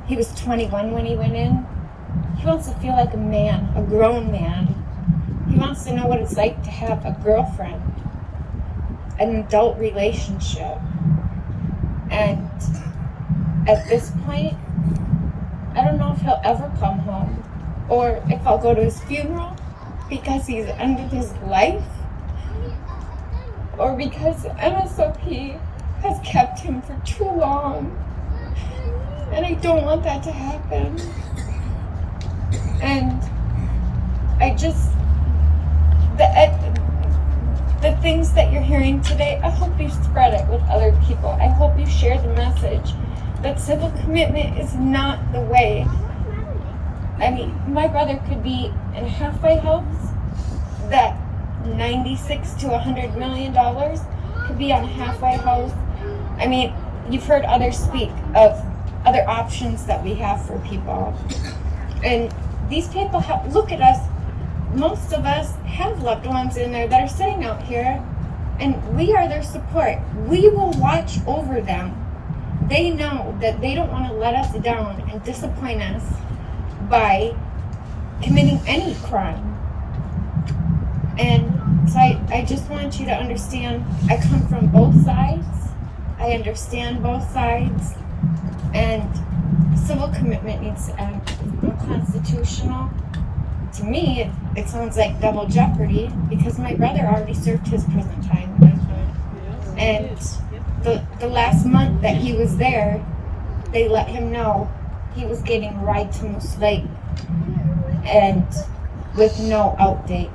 He was 21 when he went in. He wants to feel like a man, a grown man. He wants to know what it's like to have a girlfriend, an adult relationship. And at this point, I don't know if he'll ever come home or if I'll go to his funeral because he's ended his life, or because MSOP has kept him for too long. And I don't want that to happen. And I just, the things that you're hearing today, I hope you spread it with other people. I hope you share the message that civil commitment is not the way. I mean, my brother could be in a halfway house that $96 to $100 million could be on a halfway house. I mean, you've heard others speak of other options that we have for people. And these people have, look at us, most of us have loved ones in there that are sitting out here, and we are their support. We will watch over them. They know that they don't want to let us down and disappoint us by committing any crime. And so I just want you to understand, I come from both sides. I understand both sides. And civil commitment needs to end. It's unconstitutional. To me, it sounds like double jeopardy because my brother already served his prison time. And the last month that he was there, they let him know he was getting a ride to Moose Lake and with no out date.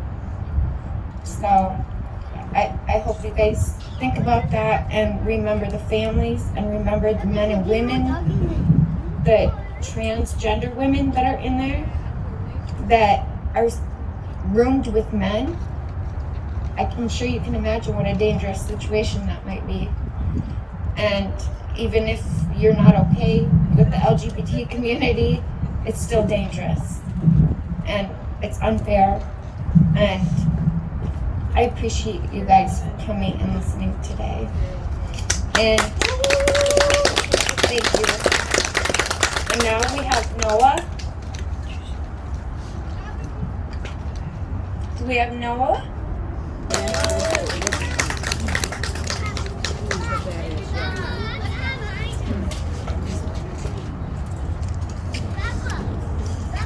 So I hope you guys think about that and remember the families and remember the men and women, the transgender women that are in there that are roomed with men. I'm sure you can imagine what a dangerous situation that might be. And even if you're not okay with the LGBT community, it's still dangerous. And it's unfair. And I appreciate you guys coming and listening today. And thank you. And now we have Noah. Do we have Noah?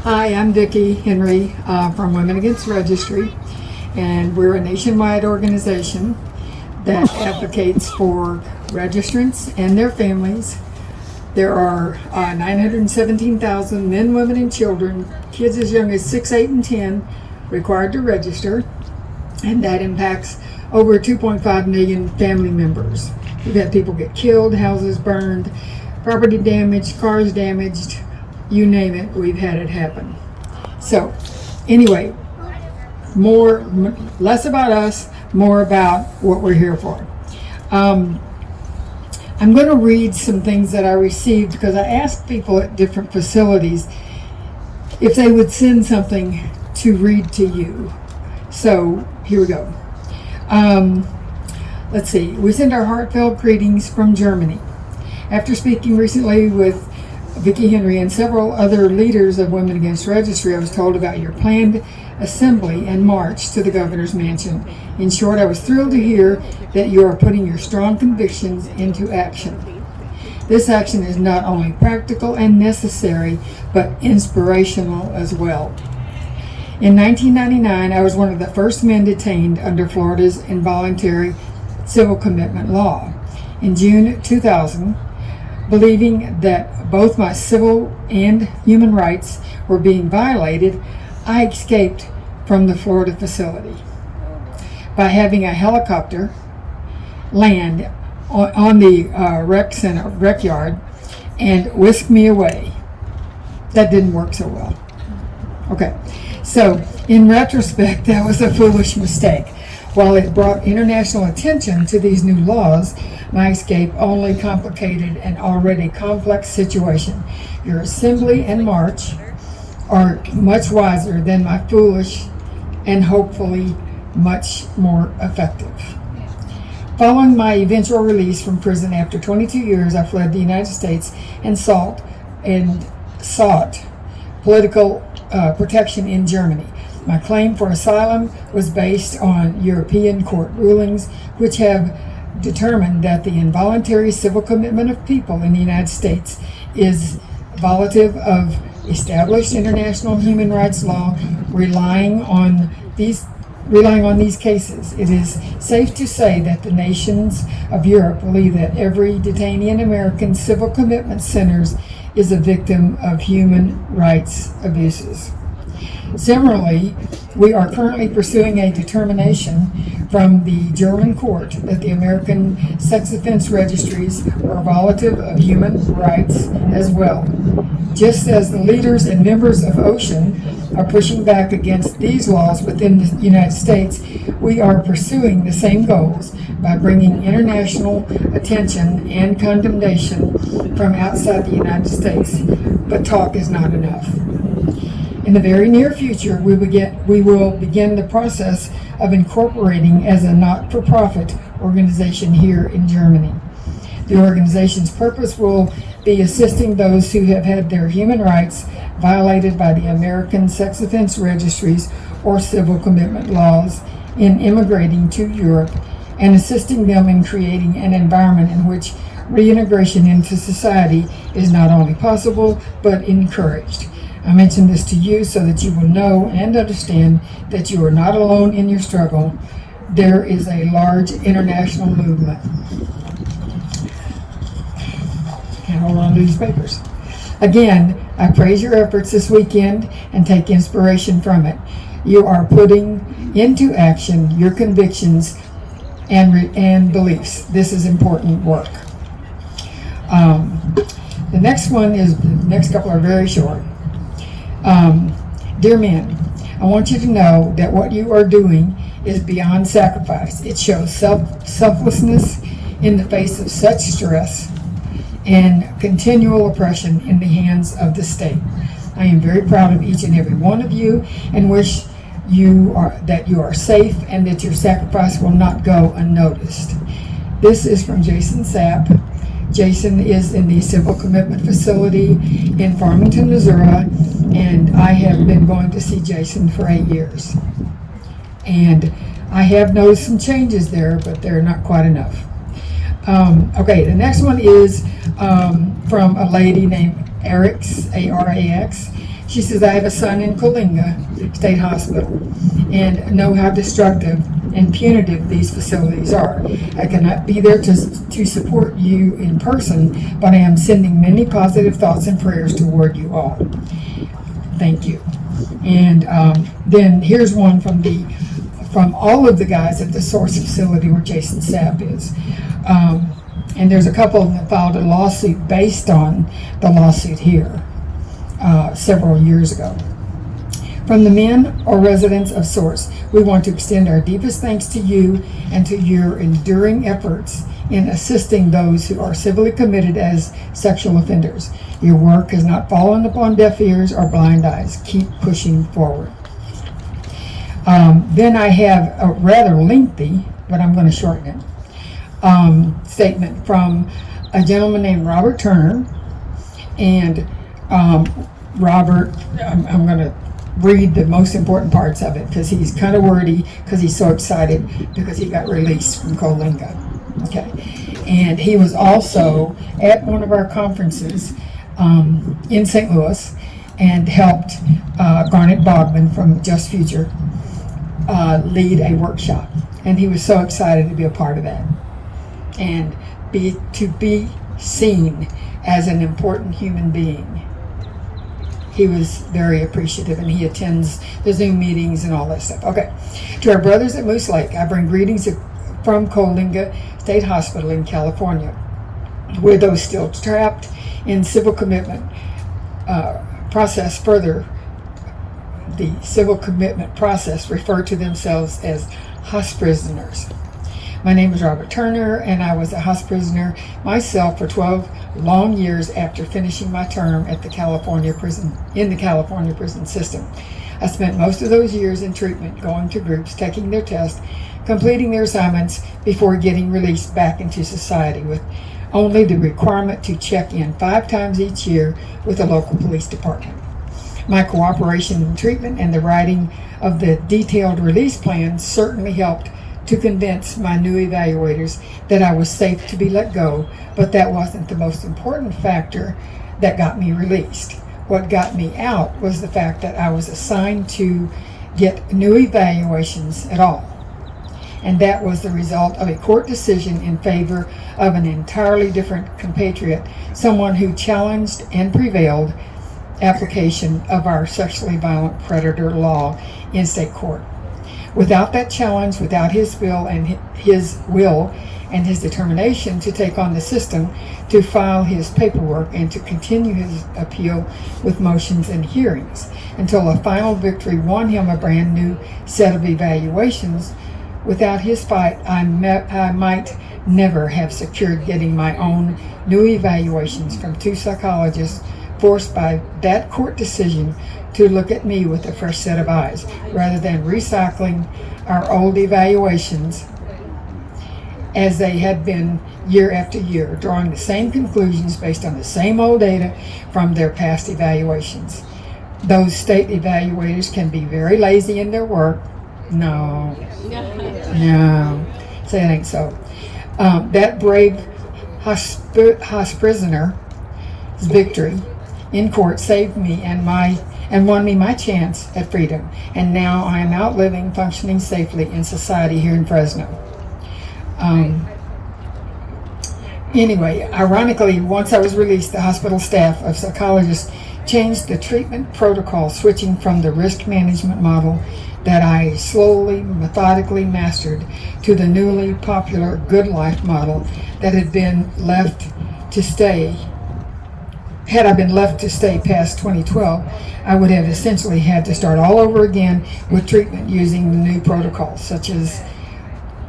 Hi, I'm Vicki Henry from Women Against Registry, and we're a nationwide organization that advocates for registrants and their families. There are 917,000 men, women, and children, kids as young as 6, 8, and 10, required to register, and that impacts over 2.5 million family members. We've had people get killed, houses burned, property damaged, cars damaged, you name it, we've had it happen. So, anyway, less about us, more about what we're here for. I'm going to read some things that I received because I asked people at different facilities if they would send something to read to you. So, here we go. let's see. We send our heartfelt greetings from Germany. After speaking recently with Vicki Henry and several other leaders of Women Against Registry, I was told about your planned assembly and march to the governor's mansion. In short, I was thrilled to hear that you are putting your strong convictions into action. This action is not only practical and necessary, but inspirational as well. In 1999, I was one of the first men detained under Florida's involuntary civil commitment law. In June 2000, believing that both my civil and human rights were being violated, I escaped from the Florida facility by having a helicopter land on the rec yard and whisk me away. That didn't work so well. Okay, so in retrospect, that was a foolish mistake. While it brought international attention to these new laws, my escape only complicated an already complex situation. Your assembly and march are much wiser than my foolish and hopefully much more effective. Following my eventual release from prison after 22 years, I fled the United States and sought political protection in Germany. My claim for asylum was based on European court rulings, which have determined that the involuntary civil commitment of people in the United States is violative of established international human rights law. Relying on these cases, it is safe to say that the nations of Europe believe that every detainee in American civil commitment centers is a victim of human rights abuses. Similarly, we are currently pursuing a determination from the German court that the American sex offense registries are violative of human rights as well. Just as the leaders and members of OCEAN are pushing back against these laws within the United States, we are pursuing the same goals by bringing international attention and condemnation from outside the United States. But talk is not enough. In the very near future, we will begin the process of incorporating as a not-for-profit organization here in Germany. The organization's purpose will be assisting those who have had their human rights violated by the American sex offense registries or civil commitment laws in immigrating to Europe, and assisting them in creating an environment in which reintegration into society is not only possible, but encouraged. I mention this to you so that you will know and understand that you are not alone in your struggle. There is a large international movement. Can't hold on to these papers. Again, I praise your efforts this weekend and take inspiration from it. You are putting into action your convictions and beliefs. This is important work. The next couple are very short. Dear men, I want you to know that what you are doing is beyond sacrifice. It shows selflessness in the face of such stress and continual oppression in the hands of the state. I am very proud of each and every one of you and wish that you are safe and that your sacrifice will not go unnoticed. This is from Jason Sapp. Jason is in the Civil Commitment Facility in Farmington, Missouri, and I have been going to see Jason for 8 years. And I have noticed some changes there, but they're not quite enough. Okay, the next one is from a lady named Arax, A-R-A-X. She says, I have a son in Coalinga State Hospital and know how destructive and punitive these facilities are. I cannot be there to support you in person, but I am sending many positive thoughts and prayers toward you all. Thank you. And then here's one from all of the guys at the source facility where Jason Sapp is. And there's a couple of them that filed a lawsuit based on the lawsuit here several years ago. From the men or residents of Source, we want to extend our deepest thanks to you and to your enduring efforts in assisting those who are civilly committed as sexual offenders. Your work has not fallen upon deaf ears or blind eyes. Keep pushing forward. Then I have a rather lengthy, but I'm going to shorten it. statement from a gentleman named Robert Turner. And Robert, I'm going to read the most important parts of it because he's kind of wordy because he's so excited because he got released from Coalinga. Okay. And he was also at one of our conferences in St. Louis and helped Garnet Bogman from Just Future lead a workshop. And he was so excited to be a part of that and to be seen as an important human being. He was very appreciative, and he attends the Zoom meetings and all that stuff. Okay. To our brothers at Moose Lake, I bring greetings from Coalinga State Hospital in California, where those still trapped in civil commitment process further. The civil commitment process refer to themselves as hospice prisoners. My name is Robert Turner, and I was a hospice prisoner myself for 12 long years after finishing my term at the California prison system. I spent most of those years in treatment, going to groups, taking their tests, completing their assignments before getting released back into society with only the requirement to check in 5 times each year with the local police department. My cooperation in treatment and the writing of the detailed release plan certainly helped to convince my new evaluators that I was safe to be let go, but that wasn't the most important factor that got me released. What got me out was the fact that I was assigned to get new evaluations at all. And that was the result of a court decision in favor of an entirely different compatriot, someone who challenged and prevailed application of our sexually violent predator law in state court. Without that challenge, without his will and his determination to take on the system, to file his paperwork and to continue his appeal with motions and hearings until a final victory won him a brand new set of evaluations. Without his fight, I might never have secured getting my own new evaluations from 2 psychologists forced by that court decision to look at me with a fresh set of eyes, rather than recycling our old evaluations as they had been year after year, drawing the same conclusions based on the same old data from their past evaluations. Those state evaluators can be very lazy in their work. No, say it ain't so. That brave hospice prisoner's victory in court saved me and won me my chance at freedom. And now I am out living, functioning safely in society here in Fresno. Anyway, ironically, once I was released, the hospital staff of psychologists changed the treatment protocol, switching from the risk management model that I slowly, methodically mastered to the newly popular Good Life model that had been left to stay. Had I been left to stay past 2012, I would have essentially had to start all over again with treatment using the new protocols, such as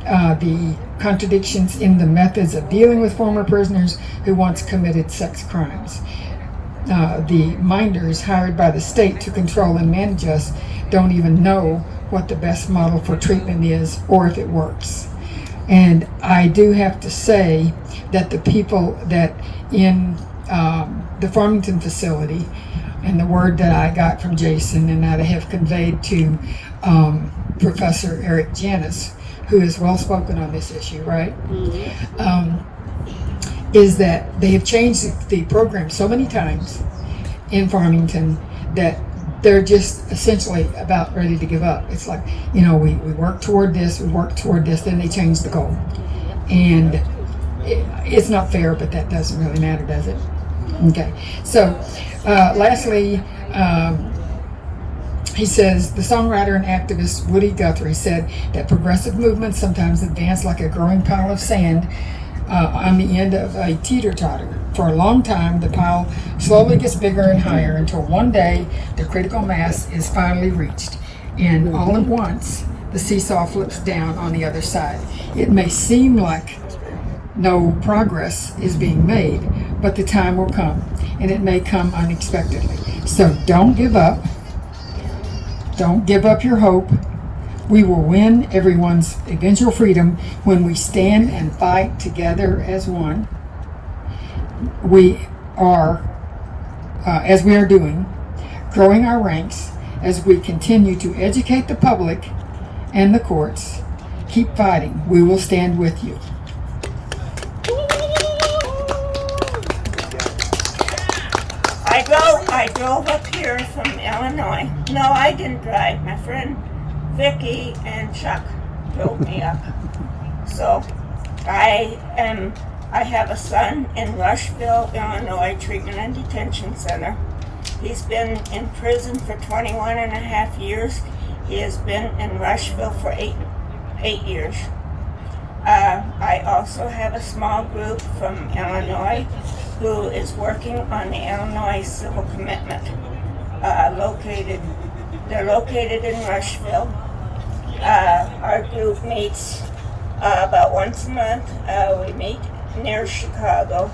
the contradictions in the methods of dealing with former prisoners who once committed sex crimes. The minders hired by the state to control and manage us don't even know what the best model for treatment is or if it works. And I do have to say that the people that in the Farmington facility, and the word that I got from Jason and that I have conveyed to Professor Eric Janis, who is well spoken on this issue, right? Is that they have changed the program so many times in Farmington that they're just essentially about ready to give up. It's like, we work toward this, then they change the goal. And it's not fair, but that doesn't really matter, does it? Okay, so lastly, he says, the songwriter and activist Woody Guthrie said that progressive movements sometimes advance like a growing pile of sand on the end of a teeter-totter. For a long time, the pile slowly gets bigger and higher until one day the critical mass is finally reached. And all at once, the seesaw flips down on the other side. It may seem like no progress is being made, but the time will come, and it may come unexpectedly. So don't give up. Don't give up your hope. We will win everyone's eventual freedom when we stand and fight together as one. We are, as we are doing, growing our ranks as we continue to educate the public and the courts. Keep fighting. We will stand with you. I drove up here from Illinois. No, I didn't drive. My friend Vicky and Chuck drove me up. So I have a son in Rushville, Illinois Treatment and Detention Center. He's been in prison for 21 and a half years. He has been in Rushville for eight years. I also have a small group from Illinois who is working on the Illinois Civil Commitment. They're located in Rushville. Our group meets about once a month. We meet near Chicago.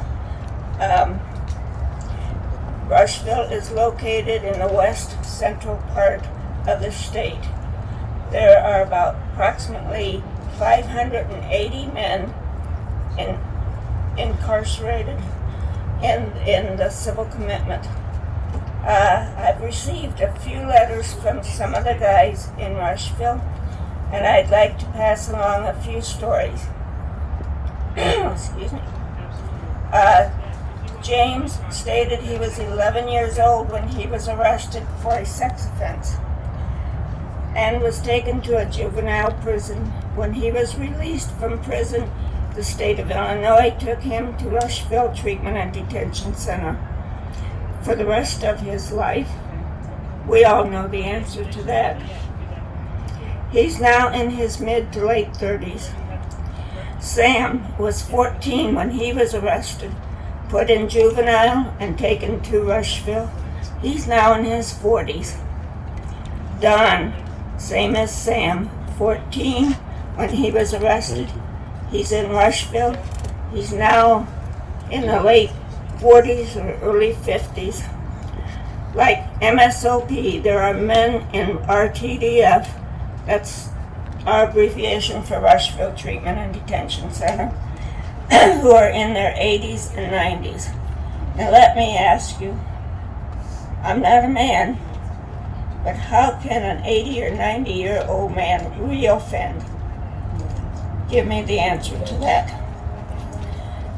Rushville is located in the west central part of the state. There are about approximately 580 men incarcerated in the civil commitment. I've received a few letters from some of the guys in Rushville, and I'd like to pass along a few stories. Excuse me. James stated he was 11 years old when he was arrested for a sex offense and was taken to a juvenile prison. When he was released from prison, the state of Illinois took him to Rushville Treatment and Detention Center for the rest of his life. We all know the answer to that. He's now in his mid to late 30s. Sam was 14 when he was arrested, put in juvenile, and taken to Rushville. He's now in his 40s. Don, same as Sam, 14 when he was arrested. He's in Rushville. He's now in the late 40s or early 50s. Like MSOP, there are men in RTDF, that's our abbreviation for Rushville Treatment and Detention Center, who are in their 80s and 90s. Now let me ask you, I'm not a man, but how can an 80 or 90-year-old man reoffend? Give me the answer to that.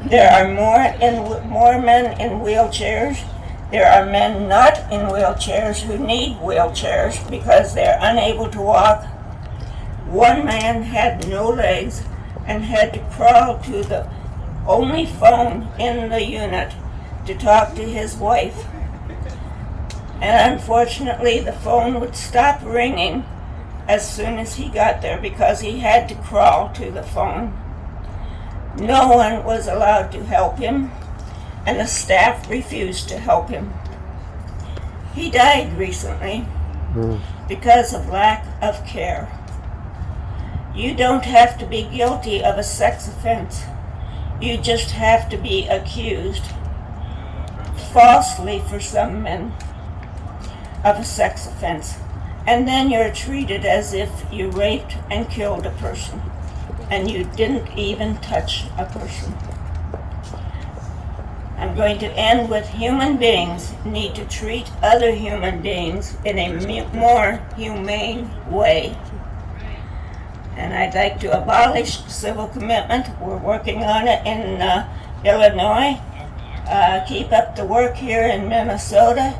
There are more men in wheelchairs. There are men not in wheelchairs who need wheelchairs because they're unable to walk. One man had no legs and had to crawl to the only phone in the unit to talk to his wife. And unfortunately, the phone would stop ringing as soon as he got there because he had to crawl to the phone. No one was allowed to help him, and the staff refused to help him. He died recently because of lack of care. You don't have to be guilty of a sex offense. You just have to be accused, falsely for some men, of a sex offense. And then you're treated as if you raped and killed a person, and you didn't even touch a person. I'm going to end with human beings need to treat other human beings in a more humane way. And I'd like to abolish civil commitment. We're working on it in Illinois. Keep up the work here in Minnesota.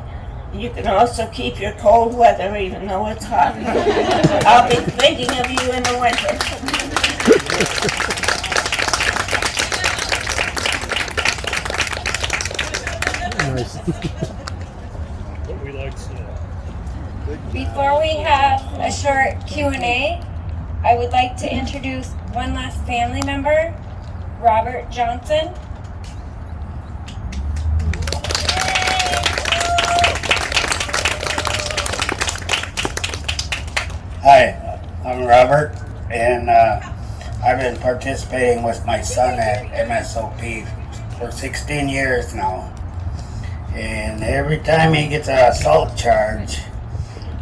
You can also keep your cold weather even though it's hot. I'll be thinking of you in the winter. Before we have a short Q&A, I would like to introduce one last family member, Robert Johnson. Hi, I'm Robert, and I've been participating with my son at MSOP for 16 years now. And every time he gets an assault charge,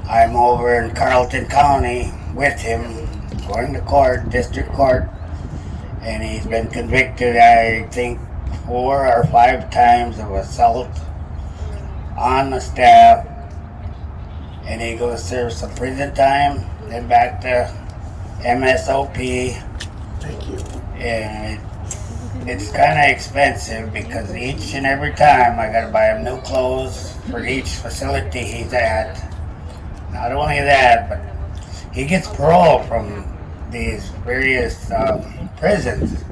I'm over in Carleton County with him, going to court, district court, and he's been convicted, I think, 4 or 5 times of assault on the staff, and he goes to serve some prison time, then back to MSOP. Thank you. And it's kind of expensive because each and every time I gotta buy him new clothes for each facility he's at. Not only that, but he gets parole from these various prisons,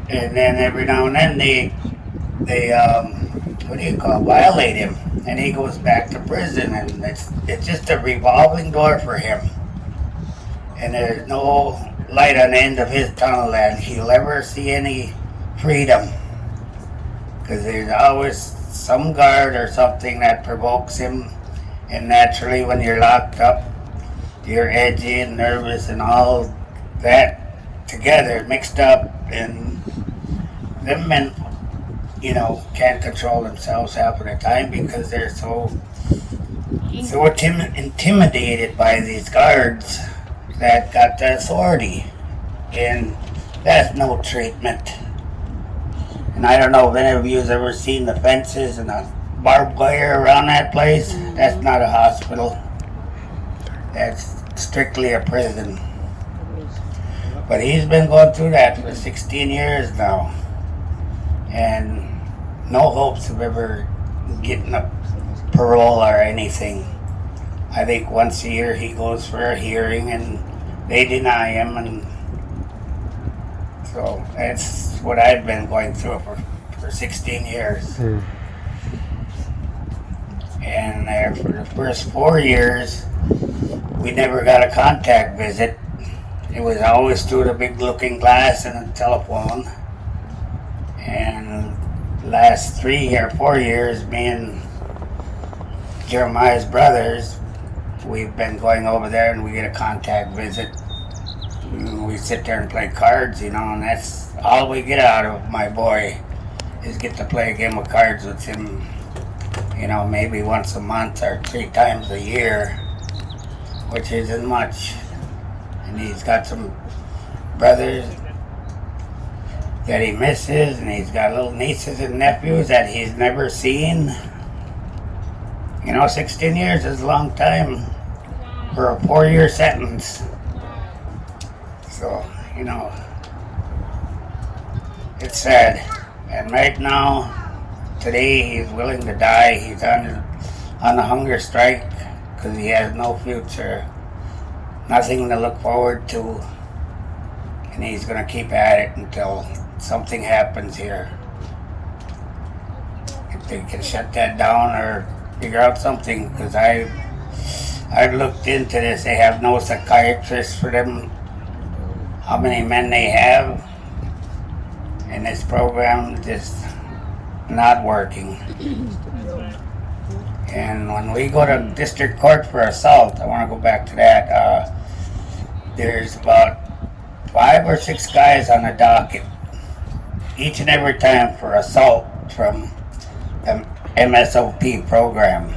and then every now and then they violate him, and he goes back to prison, and it's just a revolving door for him, and there's no light on the end of his tunnel that he'll ever see any freedom, because there's always some guard or something that provokes him, and naturally when you're locked up, you're edgy and nervous and all that together mixed up, and them men, can't control themselves half of the time because they're so intimidated by these guards that got the authority, and that's no treatment. And I don't know if any of you have ever seen the fences and the barbed wire around that place. That's not a hospital. That's strictly a prison. But he's been going through that for 16 years now, and no hopes of ever getting a parole or anything. I think once a year he goes for a hearing and they deny him, and so that's what I've been going through for 16 years. And for the first 4 years, we never got a contact visit. It was always through the big looking glass and a telephone. And the last 3 or 4 years, me and Jeremiah's brothers, we've been going over there and we get a contact visit. We sit there and play cards, and that's all we get out of my boy, is get to play a game of cards with him, maybe once a month or 3 times a year, which isn't much. And he's got some brothers that he misses, and he's got little nieces and nephews that he's never seen. 16 years is a long time for a 4-year sentence. So, it's sad. And right now, today, he's willing to die. He's on a hunger strike because he has no future, nothing to look forward to, and he's going to keep at it until something happens here. If they can shut that down or figure out something, because I've looked into this. They have no psychiatrists for them, how many men they have, and this program just not working. And when we go to district court for assault, I want to go back to that, there's about 5 or 6 guys on the docket each and every time for assault from the MSOP program.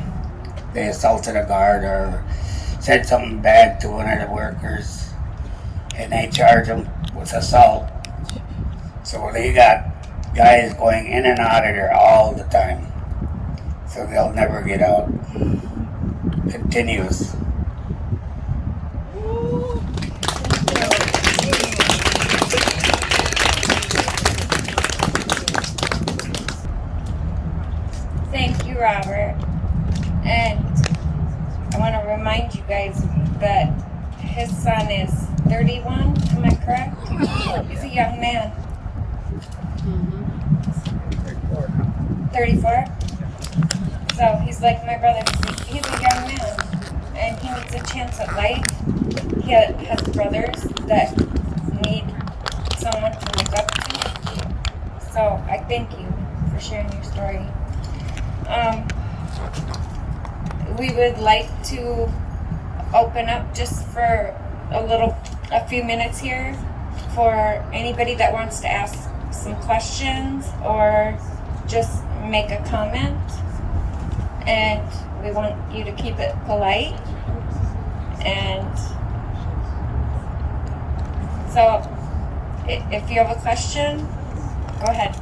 They assaulted a guard or said something bad to one of the workers, and they charge them with assault. So they got guys going in and out of there all the time. So they'll never get out. Continuous. Thank you, Robert. And I want to remind you guys that his son is 31, am I correct? He's a young man. 34? So he's like my brother. He's a young man, and he needs a chance at life. He has brothers that need someone to look up to. So I thank you for sharing your story. We would like to open up just for a few minutes here for anybody that wants to ask some questions or just make a comment. And we want you to keep it polite and So, if you have a question, go ahead.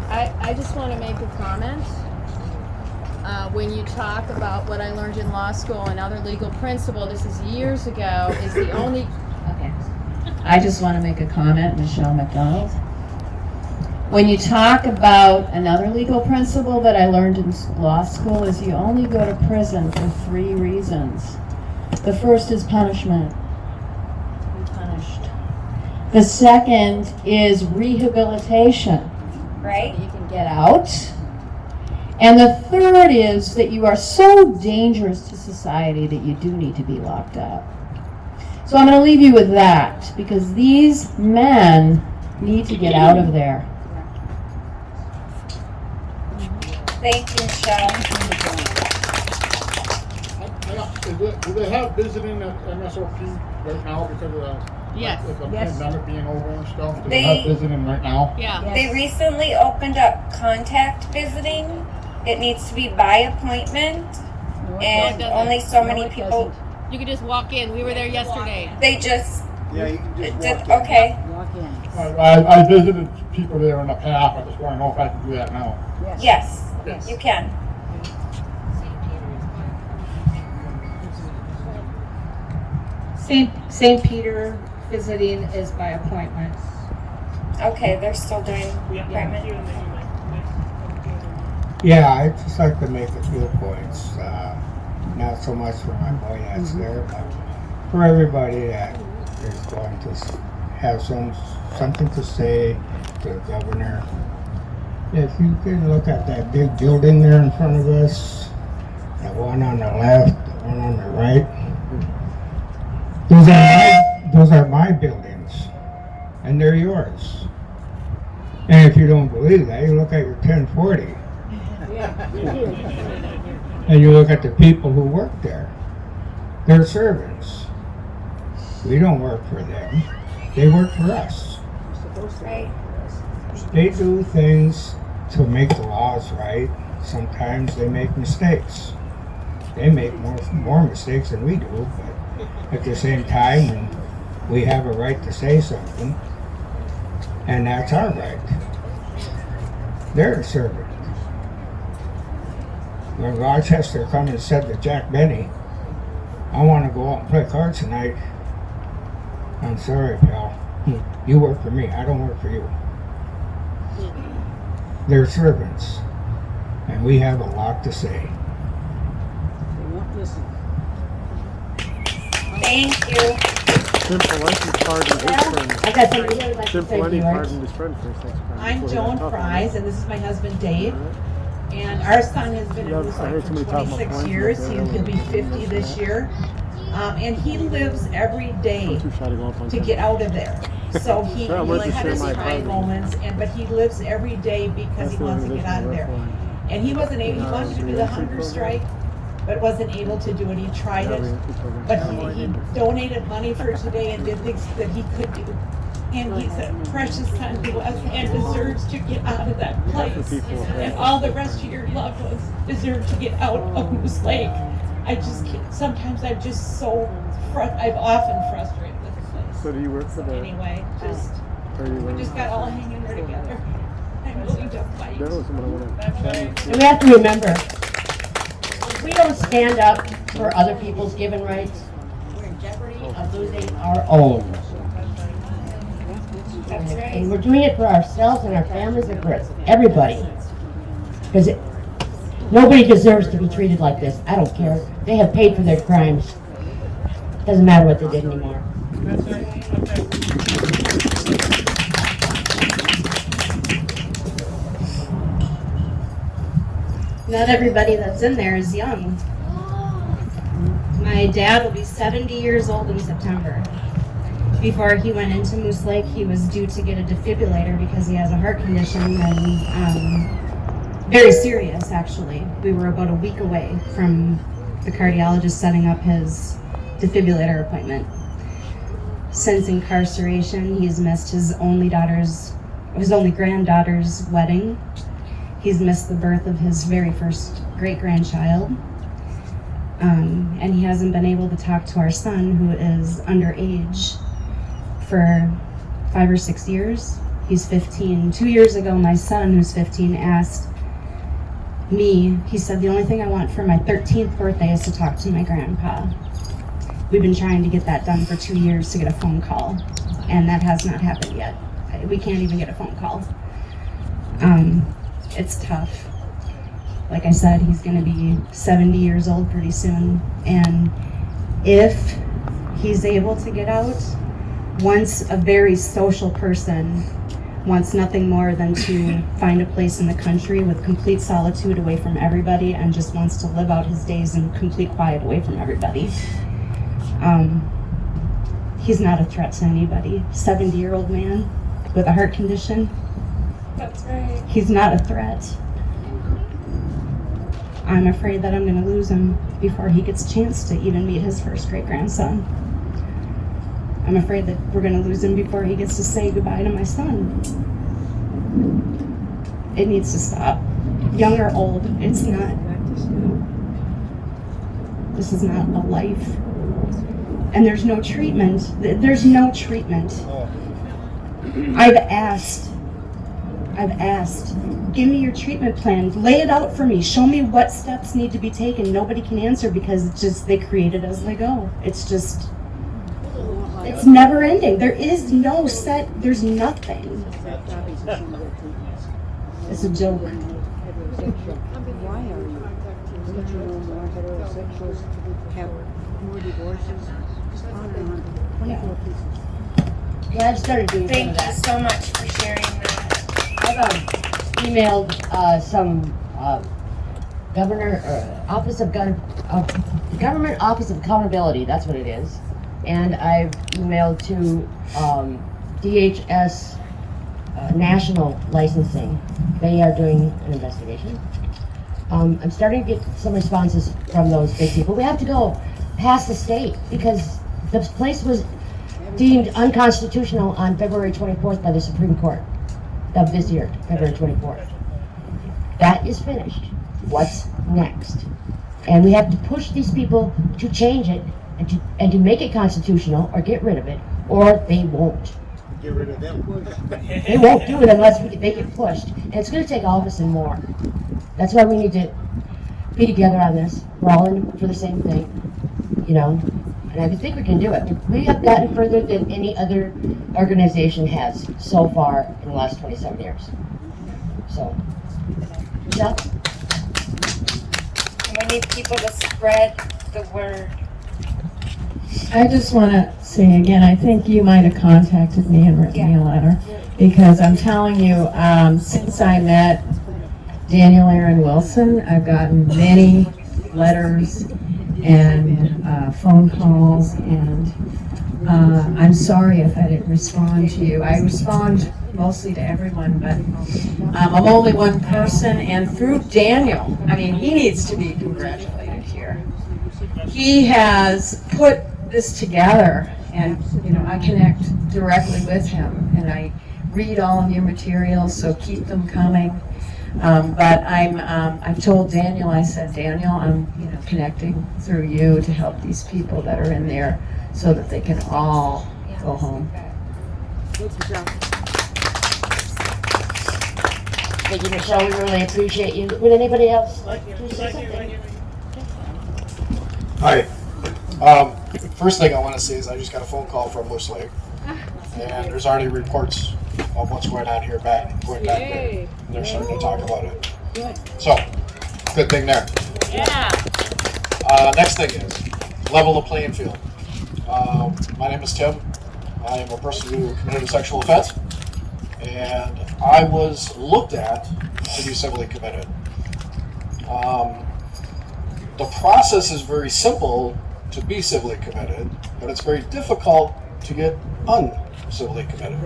I just want to make a comment. When you talk about what I learned in law school and other legal principle, this is years ago, is the only... Okay. I just want to make a comment, Michelle McDonald. When you talk about another legal principle that I learned in law school is you only go to prison for 3 reasons. The first is punishment. Be punished. The second is rehabilitation. Right. So you can get out. And the third is that you are so dangerous to society that you do need to be locked up. So I'm going to leave you with that, because these men need to get out of there. Thank you, Michelle. Do they have visiting at MSOP right now because of the pandemic being over and stuff? Do they have visiting right now? Yeah. They recently opened up contact visiting. It needs to be by appointment, and only so many people. You can just walk in. We were there yesterday. They just. Yeah, you can just walk in. Okay. Walk in. I visited people there in the past. I just want to know if I can do that now. Yes, you can. St. Peter visiting is by appointment. Okay, they're still doing appointment. Yeah, I'd just like to make a few points. Not so much for my boy that's there, but for everybody that is going to have something to say to the governor. If you can look at that big building there in front of us, the one on the left, the one on the right, those are my buildings, and they're yours. And if you don't believe that, you look at your 1040. And you look at the people who work there. They're servants. We don't work for them. They work for us. Right. They do things to make the laws right. Sometimes they make mistakes. They make more mistakes than we do, but at the same time, we have a right to say something, and that's our right. They're a servant. When Rochester come and said to Jack Benny, I want to go out and play cards tonight, I'm sorry, pal. You work for me. I don't work for you. They're servants, and we have a lot to say. They won't listen. Thank you. Simple license card and his friend. I got somebody here who'd like to Simple say any a few card words. and his friend first. I'm Joan Fries, and this is my husband Dave. And our son has been in Moosehorn for 26 years. He'll be 50 this year. And he lives every day to get out of there. So he had his time moments, but he lives every day because he wants to get out of there. And he wasn't able, he wanted to do the hunger strike, but wasn't able to do it. He tried it, but he donated money for today and did things that he could do. And he's a precious son to us and deserves to get out of that place. And all the rest of your loved ones deserve to get out of Moose Lake. I just can't, sometimes I'm just so, I'm often frustrated with the place. So do you work for the... Anyway, we just got all hanging there together. I'm willing to fight. And we have to remember, if we don't stand up for other people's given rights, we're in jeopardy of losing our own. That's right. And we're doing it for ourselves and our families and for everybody. Because nobody deserves to be treated like this. I don't care. They have paid for their crimes. Doesn't matter what they did anymore. Not everybody that's in there is young. My dad will be 70 years old in September. Before he went into Moose Lake, he was due to get a defibrillator because he has a heart condition, and very serious, actually. We were about a week away from the cardiologist setting up his defibrillator appointment. Since incarceration, he's missed his only granddaughter's wedding. He's missed the birth of his very first great-grandchild. And he hasn't been able to talk to our son, who is underage, for 5 or 6 years. He's 15. 2 years ago, my son, who's 15, asked me, he said, the only thing I want for my 13th birthday is to talk to my grandpa. We've been trying to get that done for 2 years to get a phone call, and that has not happened yet. We can't even get a phone call. It's tough. Like I said, he's going to be 70 years old pretty soon, and if he's able to get out, once a very social person wants nothing more than to find a place in the country with complete solitude away from everybody and just wants to live out his days in complete quiet away from everybody. He's not a threat to anybody. 70-year-old man with a heart condition. That's right. He's not a threat. I'm afraid that I'm going to lose him before he gets a chance to even meet his first great-grandson. I'm afraid that we're going to lose him before he gets to say goodbye to my son. It needs to stop. Young or old, it's not. This is not a life. And there's no treatment. There's no treatment. I've asked, give me your treatment plan. Lay it out for me. Show me what steps need to be taken. Nobody can answer because it's just, they create it as they go. It's just, it's never ending. There is no set, there's nothing. It's a joke. Why are you? Don't you know more heterosexuals have more divorces? Yeah, I've started doing some of Thank you that. so much for sharing that. I've emailed some Government Office of Accountability, that's what it is. And I've emailed to DHS National Licensing. They are doing an investigation. I'm starting to get some responses from those big people. We have to go past the state because the place was deemed unconstitutional on February 24th by the Supreme Court of this year, February 24th. That is finished. What's next? And we have to push these people to change it and to make it constitutional or get rid of it, or they won't. Get rid of them. They won't do it unless they get pushed. And it's going to take all of us and more. That's why we need to be together on this. We're all in for the same thing, you know. And I think we can do it. We have gotten further than any other organization has so far in the last 27 years. So, yeah. We need people to spread the word. I just want to say again, I think you might have contacted me and written me a letter, because I'm telling you, since I met Daniel Aaron Wilson, I've gotten many letters and phone calls, and I'm sorry if I didn't respond to you. I respond mostly to everyone, but I'm only one person, and through Daniel, I mean, he needs to be congratulated here. He has put this together, and you know, I connect directly with him, and I read all of your materials, so keep them coming. But I've told Daniel, I said, Daniel, I'm connecting through you to help these people that are in there so that they can all go home. Thank you, Michelle. We really appreciate you. Would anybody else like to say something? Hi. First thing I want to say is I just got a phone call from Moose Lake, and there's already reports of what's going on here going back there. And they're starting to talk about it. So, good thing there. Yeah. Next thing is level the playing field. My name is Tim. I am a person who committed a sexual offense, and I was looked at to be civilly committed. The process is very simple to be civilly committed, but it's very difficult to get uncivilly committed.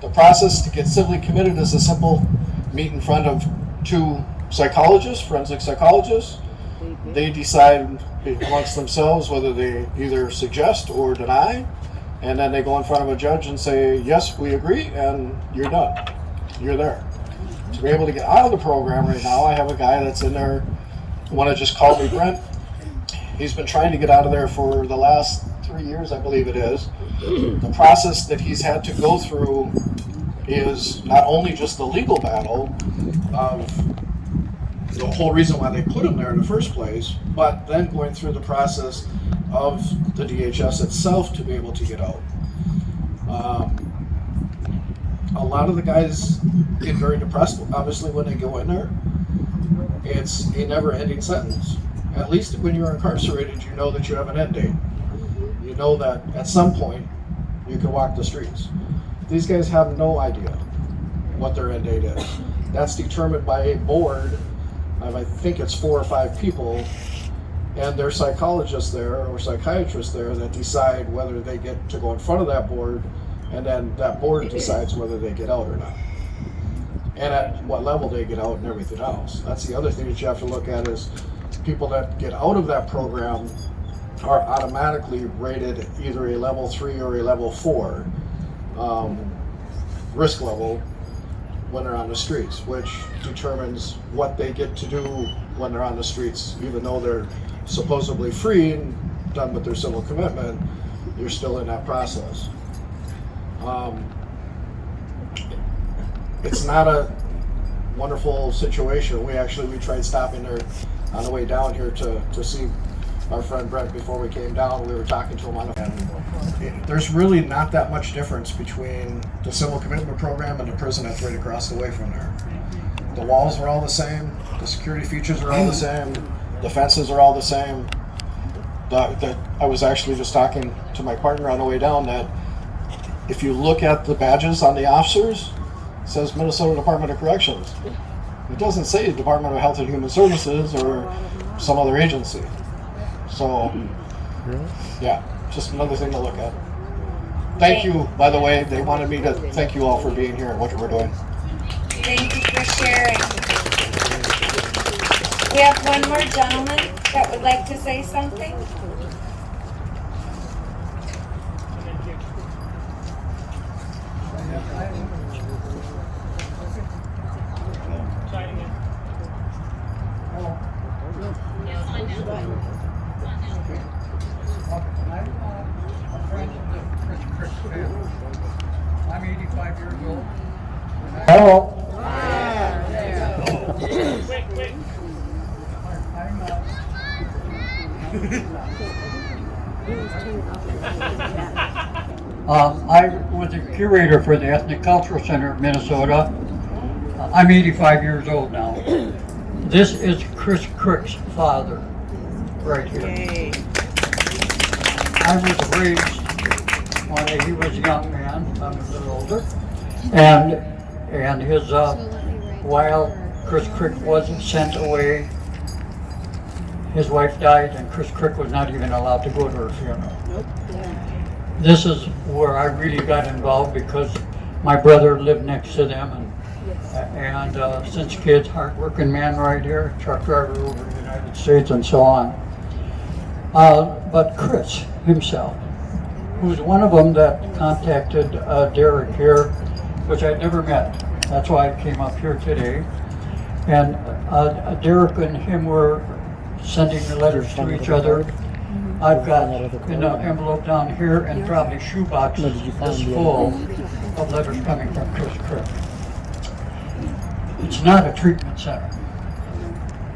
The process to get civilly committed is a simple meet in front of two psychologists, forensic psychologists. They decide amongst themselves whether they either suggest or deny, and then they go in front of a judge and say, yes, we agree, and you're done. You're there. To be able to get out of the program right now, I have a guy that's in there, one that just called me Brent. He's been trying to get out of there for the last 3 years, I believe it is. The process that he's had to go through is not only just the legal battle of the whole reason why they put him there in the first place, but then going through the process of the DHS itself to be able to get out. A lot of the guys get very depressed, obviously, when they go in there. It's a never-ending sentence. At least when you're incarcerated, you know that you have an end date. You know that at some point you can walk the streets. These guys have no idea what their end date is. That's determined by a board of, I think it's 4 or 5 people, and there's psychologists there or psychiatrists there that decide whether they get to go in front of that board, and then that board decides whether they get out or not, and at what level they get out and everything else. That's the other thing that you have to look at is people that get out of that program are automatically rated either a level 3 or a level 4 risk level when they're on the streets, which determines what they get to do when they're on the streets. Even though they're supposedly free and done with their civil commitment, you're still in that process. It's not a wonderful situation. We tried stopping there on the way down here to see our friend Brent before we came down. We were talking to him on the phone. There's really not that much difference between the civil commitment program and the prison that's right across the way from there. The walls are all the same, the security features are all the same, the fences are all the same. I was actually just talking to my partner on the way down that if you look at the badges on the officers, it says Minnesota Department of Corrections. It doesn't say Department of Health and Human Services or some other agency. So, yeah, just another thing to look at. Thank you, by the way. They wanted me to thank you all for being here and what we're doing. Thank you for sharing. We have one more gentleman that would like to say something. I'm 85 years old. Hello. I was a curator for the Ethnic Cultural Center of Minnesota. I'm 85 years old now. This is Chris Crick's father, right here. Yay. I was raised when he was a young man, I'm a little older, and his, while Chris Crick wasn't sent away, his wife died and Chris Crick was not even allowed to go to her funeral. This is where I really got involved because my brother lived next to them, and since kids, hard-working man right here, truck driver over the United States and so on. But Chris himself, who's one of them that contacted Derek here, which I'd never met. That's why I came up here today. And Derek and him were sending the letters to each other. I've got in an envelope down here and probably shoeboxes this full of letters coming from Chris Crick. It's not a treatment center.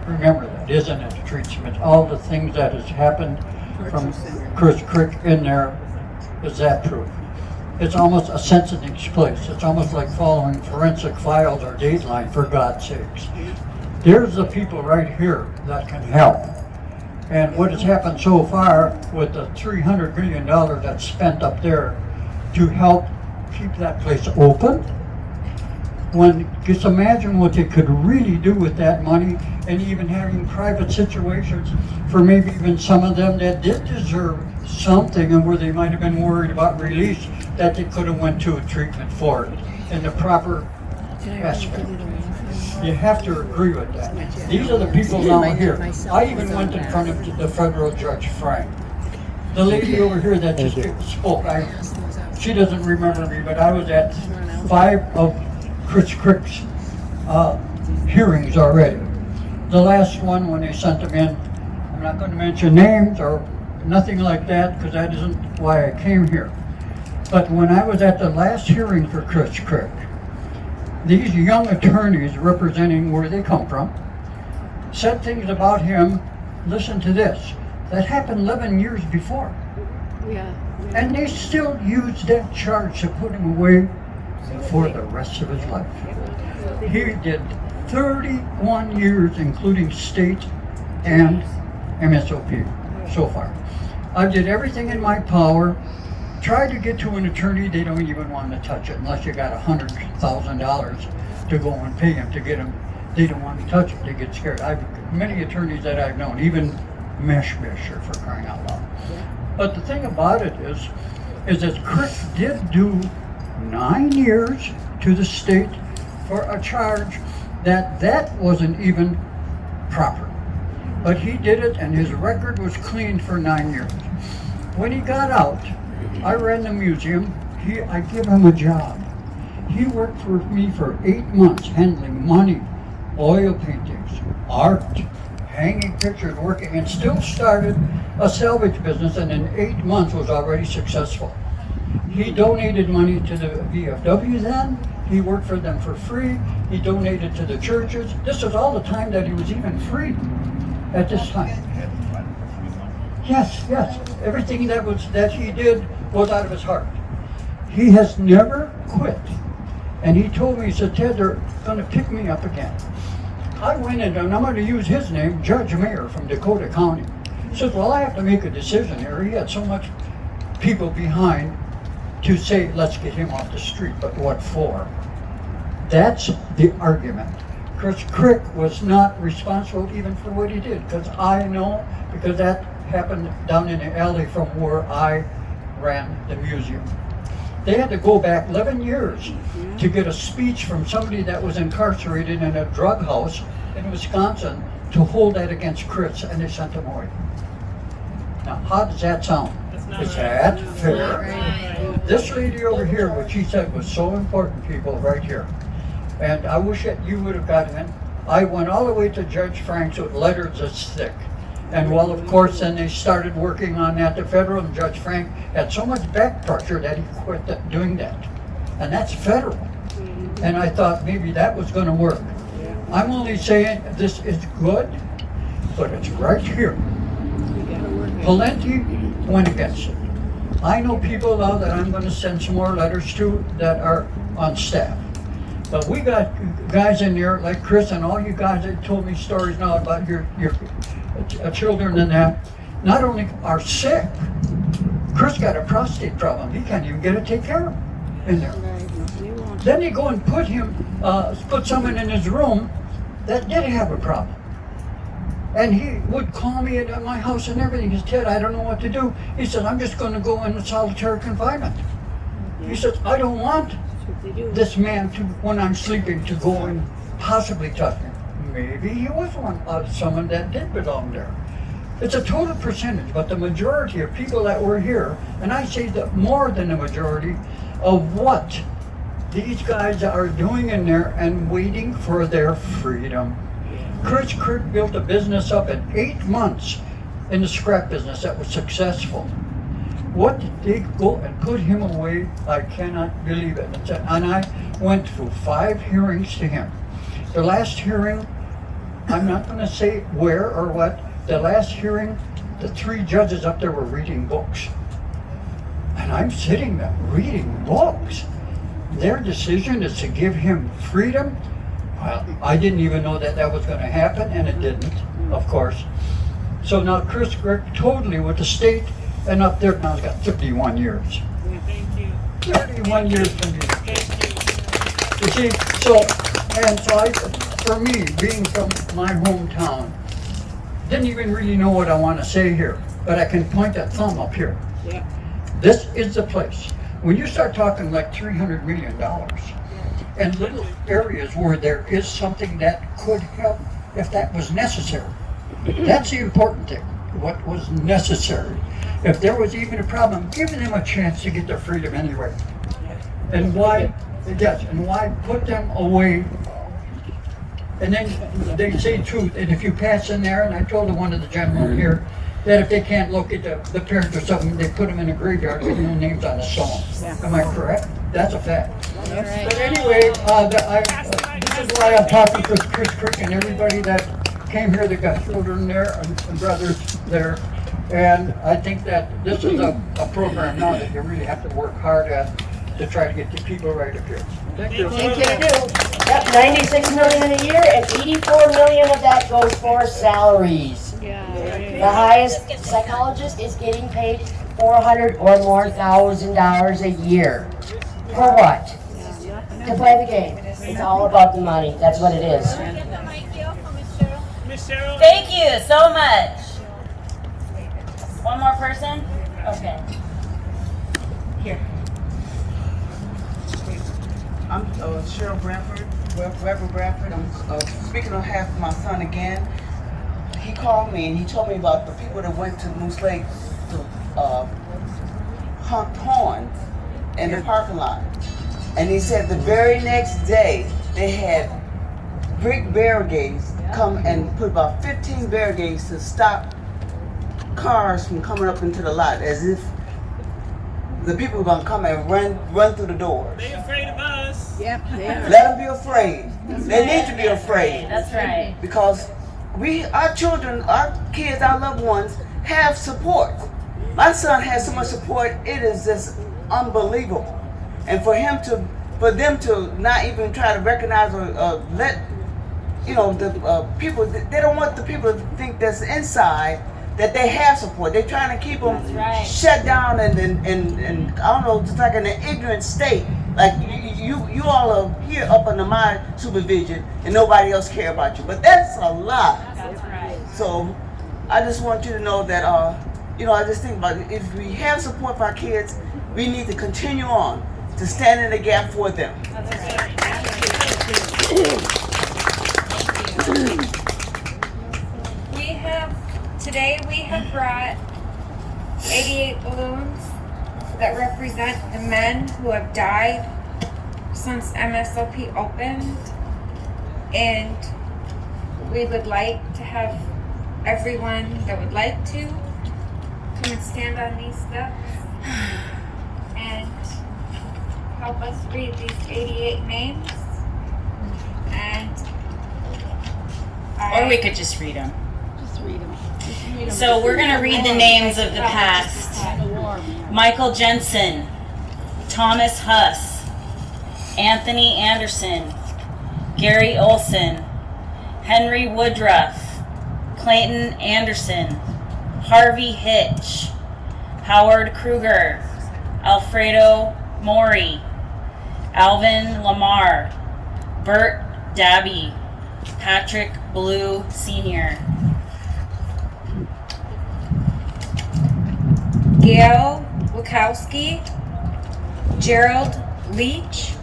Remember that, isn't it? A treatment. All the things that has happened from Chris Crick in there is that proof. It's almost a sensitive place. It's almost like following forensic files or Dateline, for God's sakes. There's the people right here that can help. And what has happened so far with the $300 million that's spent up there to help keep that place open, just imagine what they could really do with that money, and even having private situations for maybe even some of them that did deserve something and where they might have been worried about release, that they could have went to a treatment for it in the proper aspect. You have to agree with that. These are the people now here. I even went in front of the federal judge, Frank. The lady over here that just spoke, she doesn't remember me, but I was at 5 of Chris Crick's hearings already. The last one, when they sent them in, I'm not going to mention names or nothing like that, because that isn't why I came here. But when I was at the last hearing for Chris Crick, these young attorneys representing where they come from said things about him, listen to this, that happened 11 years before. Yeah. And they still used that charge to put him away for the rest of his life. He did 31 years, including state and MSOP so far. I did everything in my power, tried to get to an attorney, they don't even want to touch it unless you got $100,000 to go and pay him to get him. They don't want to touch it, they get scared. Many attorneys that I've known, even Mesh Bisher, for crying out loud. But the thing about it is that Crick did do 9 years to the state for a charge that wasn't even proper. But he did it, and his record was clean for 9 years. When he got out, I ran the museum. I gave him a job. He worked for me for 8 months, handling money, oil paintings, art, hanging pictures, working, and still started a salvage business, and in 8 months was already successful. He donated money to the VFW then. He worked for them for free. He donated to the churches. This was all the time that he was even free at this time. Yes. Everything that he did was out of his heart. He has never quit. And he told me, he said, Ted, they're going to pick me up again. I went in, and I'm going to use his name, Judge Mayer from Dakota County. He says, well, I have to make a decision here. He had so much people behind to say, let's get him off the street, but what for? That's the argument. Chris Crick was not responsible even for what he did, because I know, because that happened down in the alley from where I ran the museum. They had to go back 11 years to get a speech from somebody that was incarcerated in a drug house in Wisconsin to hold that against Chris, and they sent him away. Now, how does that sound? Is that fair? This lady over here, what she said was so important, people, right here. And I wish that you would have gotten in. I went all the way to Judge Frank's with letters this thick. And well, of course, then they started working on that. The federal, and Judge Frank had so much back pressure that he quit doing that. And that's federal. And I thought maybe that was going to work. I'm only saying this is good, but it's right here. Plenty went against it. I know people now that I'm going to send some more letters to that are on staff. But we got guys in there like Chris and all you guys that told me stories now about your children and that not only are sick. Chris got a prostate problem. He can't even get it taken care of in there. Then they go and put someone in his room that did have a problem. And he would call me at my house and everything. He said, Ted, I don't know what to do. He said, I'm just going to go in solitary confinement. He says, I don't want this man to, when I'm sleeping, to go and possibly touch me. Maybe he was someone that did belong there. It's a total percentage, but the majority of people that were here, and I say that more than the majority of what these guys are doing in there and waiting for their freedom. Chris Crick built a business up in 8 months in the scrap business that was successful. What did they go and put him away? I cannot believe it. And I went through 5 hearings to him. The last hearing, I'm not going to say where or what, the last hearing, the 3 judges up there were reading books. And I'm sitting there reading books. Their decision is to give him freedom. Well, I didn't even know that was going to happen, and it didn't, of course. So now Chris Crick totally with the state, and up there now he's got 31 years. Thank you. 31 years from me. You see, for me, being from my hometown, didn't even really know what I want to say here, but I can point that thumb up here. Yeah. This is the place. When you start talking like $300 million, and little areas where there is something that could help if that was necessary. That's the important thing, what was necessary. If there was even a problem, giving them a chance to get their freedom anyway. And why put them away? And then they say truth, and if you pass in there, and I told one of the gentlemen here, that if they can't locate the parents or something, they put them in a graveyard with no names on the stone. Am I correct? That's a fact. But anyway, this is why I'm talking to Chris Crick and everybody that came here that got children there and brothers there. And I think that this is a program now that you really have to work hard at to try to get the people right up here. Thank you. Thank you. Yep, 96 million a year, and 84 million of that goes for salaries. The highest psychologist is getting paid $400 or more $1,000 a year. For what? To play the game. It's all about the money. That's what it is. Thank you so much. One more person? Okay. Here. I'm Cheryl Bradford, Reverend Bradford. I'm speaking on behalf of my son again. He called me and he told me about the people that went to Moose Lake to hunt horns in the parking lot. And he said the very next day they had brick barricades come and put about 15 barricades to stop cars from coming up into the lot, as if the people were going to come and run through the doors. They afraid of us. Yep, they are. Let them be afraid. They need to be afraid. That's right. Because our children, our kids, our loved ones have support. My son has so much support, it is just unbelievable. And for them to not even try to recognize or let, the people, they don't want the people to think that's inside that they have support. They're trying to keep them shut down and I don't know, just like in an ignorant state. Like you all are here up under my supervision and nobody else care about you. But that's a lie. That's right. So I just want you to know that, I just think about it. If we have support for our kids, we need to continue on to stand in the gap for them. That's right. Today we have brought 88 balloons that represent the men who have died since MSOP opened, and we would like to have everyone that would like to come and stand on these steps and help us read these 88 names. Or we could just read them. So we're going to read the names of the past. Michael Jensen, Thomas Huss, Anthony Anderson, Gary Olson, Henry Woodruff, Clayton Anderson, Harvey Hitch, Howard Kruger, Alfredo Mori, Alvin Lamar, Bert Dabby, Patrick Blue Sr., Gail Wachowski, Gerald Leach,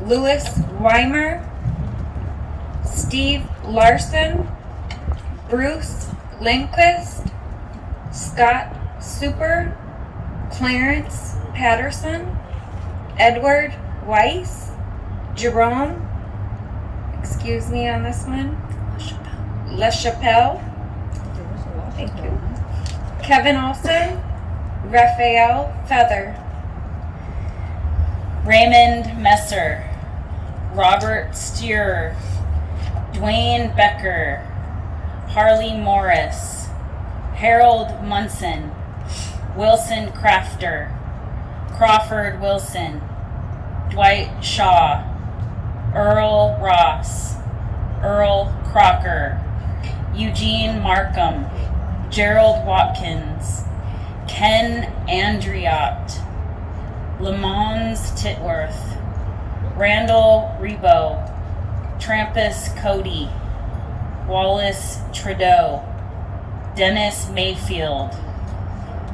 Louis Weimer, Steve Larson, Bruce Lindquist, Scott Super, Clarence Patterson, Edward Weiss, Jerome, excuse me on this one, LaChapelle, thank you, Kevin Olson, Raphael Feather, Raymond Messer, Robert Steer, Dwayne Becker, Harley Morris, Harold Munson, Wilson Crafter, Crawford Wilson, Dwight Shaw, Earl Ross, Earl Crocker, Eugene Markham, Gerald Watkins, Ken Andriott, Lamons Titworth, Randall Rebo, Trampus Cody, Wallace Trudeau, Dennis Mayfield,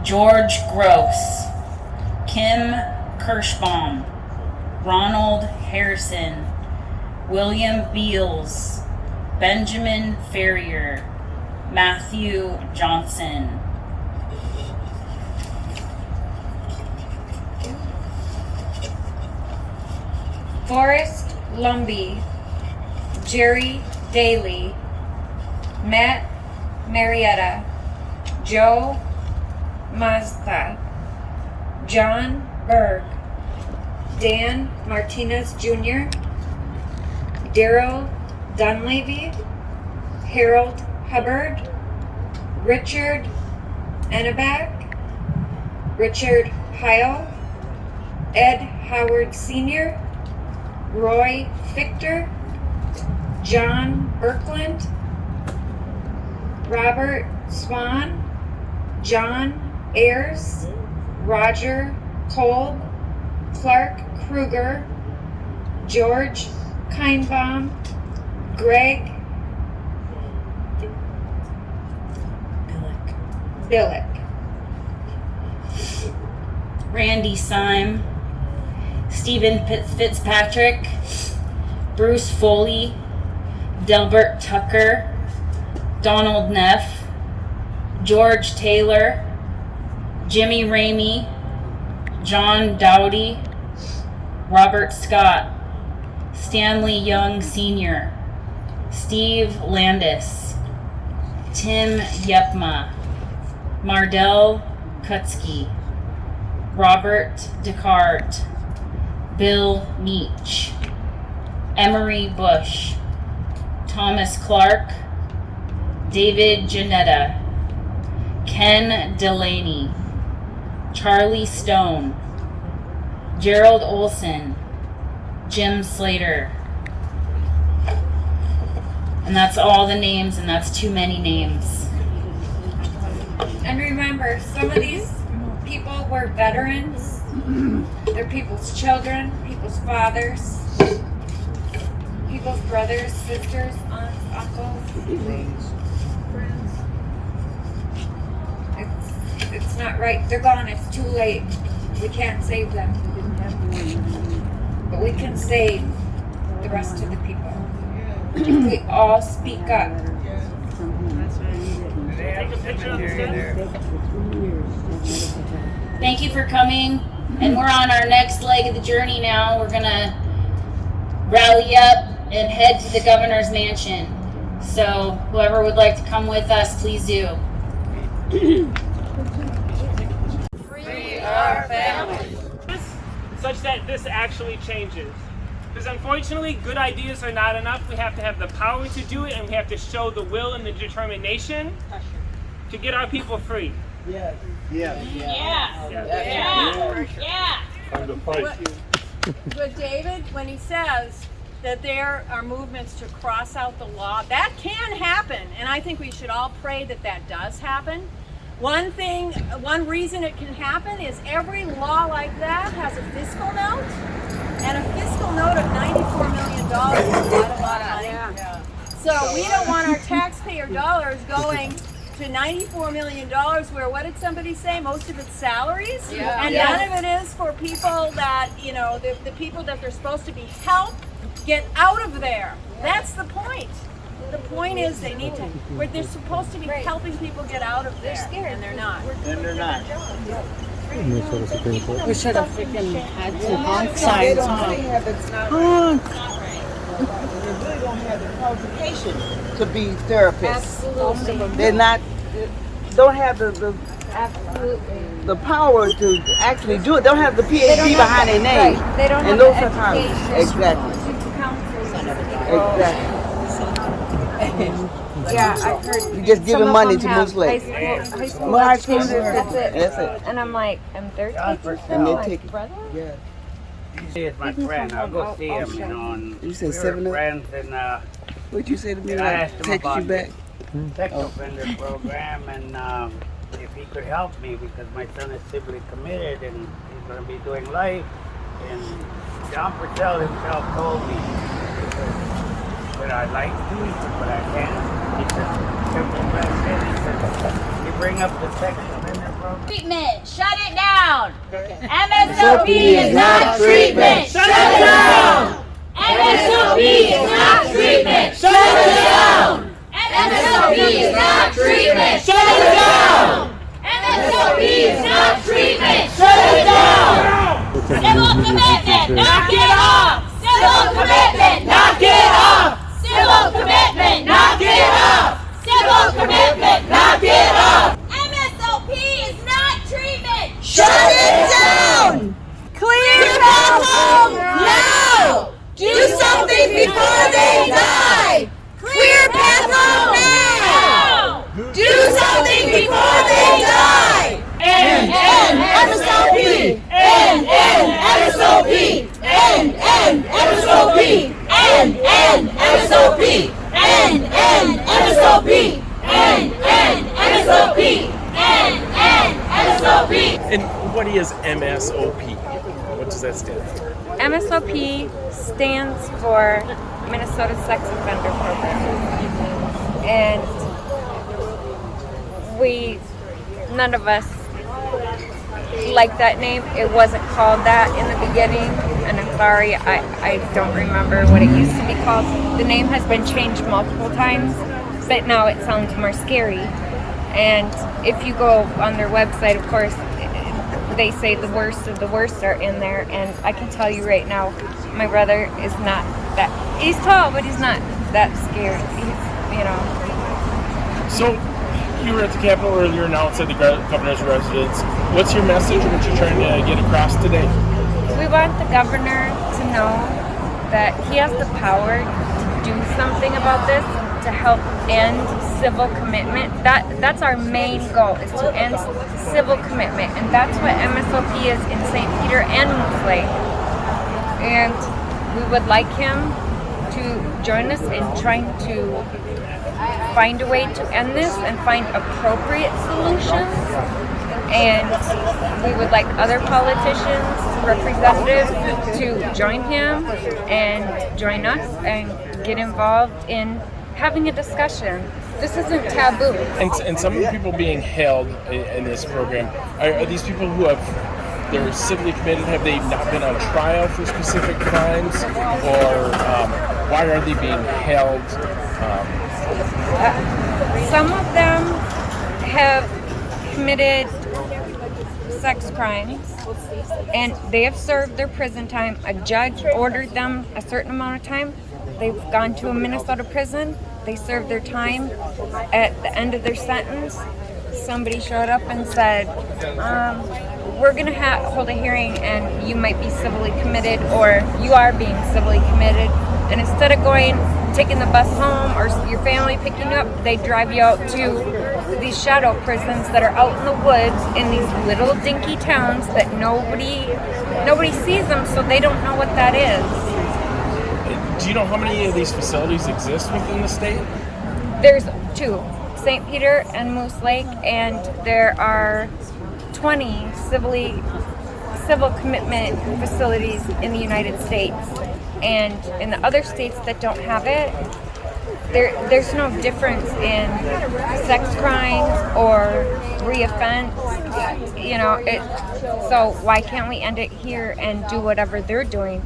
George Gross, Kim Kirschbaum, Ronald Harrison, William Beals, Benjamin Ferrier, Matthew Johnson. Forrest Lumbee, Jerry Daly, Matt Marietta, Joe Mazda, John Berg, Dan Martinez Jr., Daryl Dunleavy, Harold Hubbard, Richard Enneback, Richard Heil, Ed Howard Sr., Roy Fichter, John Birkland, Robert Swan, John Ayers, Roger Kolb, Clark Kruger, George Kinebaum, Greg Billick, Randy Syme, Stephen Fitzpatrick, Bruce Foley, Delbert Tucker, Donald Neff, George Taylor, Jimmy Ramey, John Dowdy, Robert Scott, Stanley Young Sr., Steve Landis, Tim Yepma, Mardell Kutsky, Robert Descartes, Bill Meach, Emery Bush, Thomas Clark, David Janetta, Ken Delaney, Charlie Stone, Gerald Olson, Jim Slater. And that's all the names, and that's too many names. And remember, some of these people were veterans. They're people's children, people's fathers, people's brothers, sisters, aunts, uncles, friends. It's not right. They're gone. It's too late. We can't save them. But we can save the rest of the people. If we all speak up. Thank you for coming, and we're on our next leg of the journey now. We're gonna rally up and head to the governor's mansion. So whoever would like to come with us, please do. Free our families. Such that this actually changes. Because unfortunately, good ideas are not enough. We have to have the power to do it, and we have to show the will and the determination to get our people free. Yes. Yeah. Time to fight. But David, when he says that there are movements to cross out the law, that can happen, and I think we should all pray that that does happen. One reason it can happen is every law like that has a fiscal note, and a fiscal note of $94 million is quite a lot of money. Yeah. So we don't want our taxpayer dollars going to $94 million where, what did somebody say, most of it's salaries? Yeah. And none of it is for people that, you know, the people that they're supposed to be helped get out of there. That's the point. The point is they need to, where they're supposed to be helping people get out of there, and they're not. And they're not. We should have freaking had some honk They signs don't on. really have the qualification to be therapists. Absolutely. They're not, don't have the power to actually do it. Don't have the PhD behind their name. Right. They don't and have those the are problems. education. Exactly. Exactly. Yeah, I've heard. You just giving some money of to them have Moose Lake. High school Well, high school, education, that's it. that's it. And I'm like, and they're teachers And now, they like, take it. brother? Yeah. He's my friend. I'll go see him, you know. And You said we were 7 up? friends, and What'd you say to me? and I asked him Text about you back? the sex offender program, and if he could help me, because my son is civilly committed, and he's going to be doing life. And John Purcell himself told me that I'd like to do it, but I can't. He said, you bring up the sex offender program. Treatment. Shut it down. MSOP is not treatment. Shut it down. MSOP is not treatment. Shut it down. MSOP is not treatment. Shut it down. MSOP is not treatment. Shut it down. Civil commitment. Knock it off. Civil commitment. Knock it off. Civil commitment. Knock it off. Civil commitment. Knock it off. something before they die. Clear path home now. Do something before they die. End MSOP. End MSOP. End MSOP. End MSOP. End MSOP. End MSOP. End MSOP. And what is MSOP? What does that stand for? MSOP stands for Minnesota Sex Offender Program. And none of us like that name. It wasn't called that in the beginning, and I'm sorry, I don't remember what it used to be called. The name has been changed multiple times, but now it sounds more scary. And if you go on their website, of course, they say the worst of the worst are in there, and I can tell you right now, my brother is not that, he's tall, but he's not that scary. So, you were at the Capitol earlier, now outside the governor's residence. What's your message? What you're trying to get across today? We want the governor to know that he has the power to do something about this, to help end civil commitment. That's our main goal, is to end civil commitment, and that's what MSOP is in St. Peter and Moose Lake. And we would like him to join us in trying to find a way to end this and find appropriate solutions. And we would like other politicians, representatives, to join him and join us and get involved in having a discussion. This isn't taboo. And some of the people being held in this program, are these people who they're civilly committed? Have they not been on trial for specific crimes? Or why are they being held? Some of them have committed sex crimes, and they have served their prison time. A judge ordered them a certain amount of time. They've gone to a Minnesota prison. They served their time. At the end of their sentence, somebody showed up and said, we're going to hold a hearing, and you might be civilly committed, or you are being civilly committed. And instead of taking the bus home, or your family picking you up, they drive you out to these shadow prisons that are out in the woods in these little dinky towns that nobody sees them, so they don't know what that is. Do you know how many of these facilities exist within the state? There's 2, St. Peter and Moose Lake, and there are 20 civil commitment facilities in the United States. And in the other states that don't have it, there's no difference in sex crimes or reoffense. So why can't we end it here and do whatever they're doing?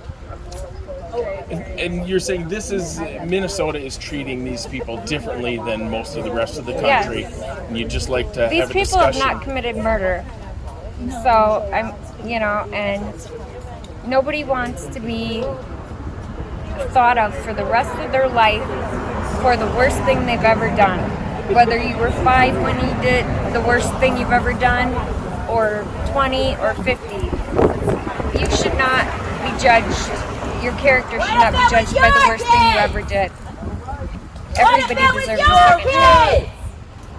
And you're saying Minnesota is treating these people differently than most of the rest of the country, yes. And you'd just like to These have a people discussion. have not committed murder, so and nobody wants to be thought of for the rest of their life for the worst thing they've ever done. Whether you were 5 when you did the worst thing you've ever done, or 20 or 50, you should not be judged. Your character should not be judged by the worst thing you ever did. Everybody deserves a second chance.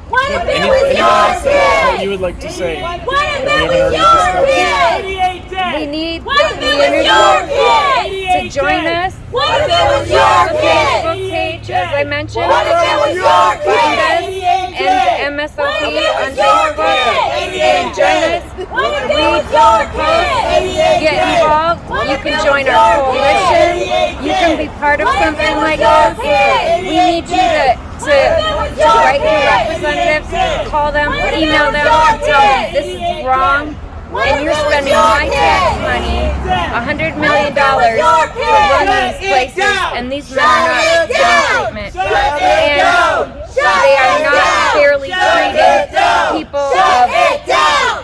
What if it was your kid? What you would like to say? What if it was your kid? We need What if the it was your kid? to join us. What if it was your kid? Facebook page, as I mentioned. What if it was your Find us kid? and the MSOP on Facebook and join us. What if it was your kid? Get involved. You can join our coalition. You can be part of something like this. We need you to write your representatives, call them, email them, and tell them this is wrong. And you're spending my tax money, $100 million, to run these places, and these men are not getting treatment. And they are not fairly treating people of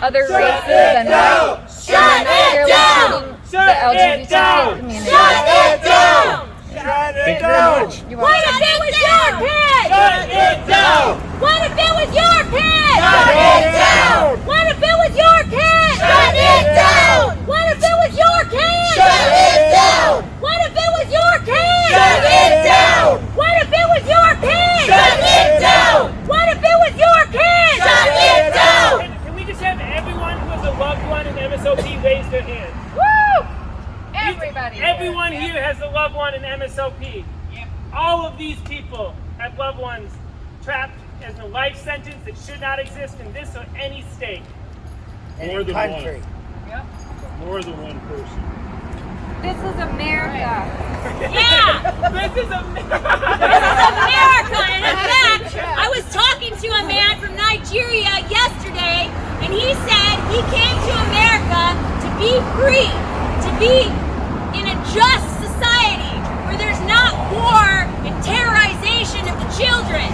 other races and rights, and they're not fairly treating the LGBT community. Thank you very much. What if it was your kid? Shut it down! What if it was your kid? Shut it down! What if it was your kid? Shut it down! What if it was your kid? Shut it down! What if it was your kid? loved one in MSOP. All of these people have loved ones trapped as a life sentence that should not exist in this or any state. More than country. one. More than one person. This is America. Yeah! This is America! This is America! And in fact, I was talking to a man from Nigeria yesterday, and he said he came to America to be free, to be in a just society where there's not war and terrorization of the children.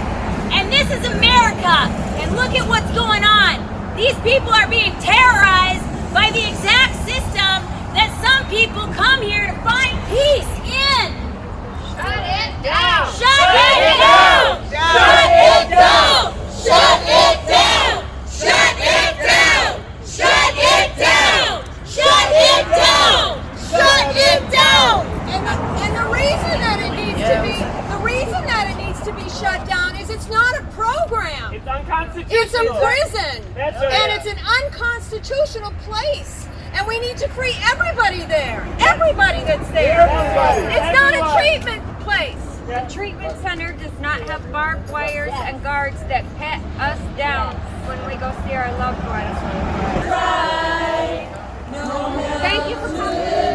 And this is America, and look at what's going on. These people are being terrorized by the exact system that some people come here to find peace in. Shut it down! Shut it down! Shut it down! Shut it down! Shut it down! Shut it down! Shut it down! Shut it down! And the reason that it needs to be shut down is it's not a program. It's unconstitutional. It's a prison. That's right. And it's an unconstitutional place. And we need to free everybody there. Everybody that's there. It's not a treatment place. The treatment center does not have barbed wires and guards that pat us down when we go see our loved ones. Thank you for coming.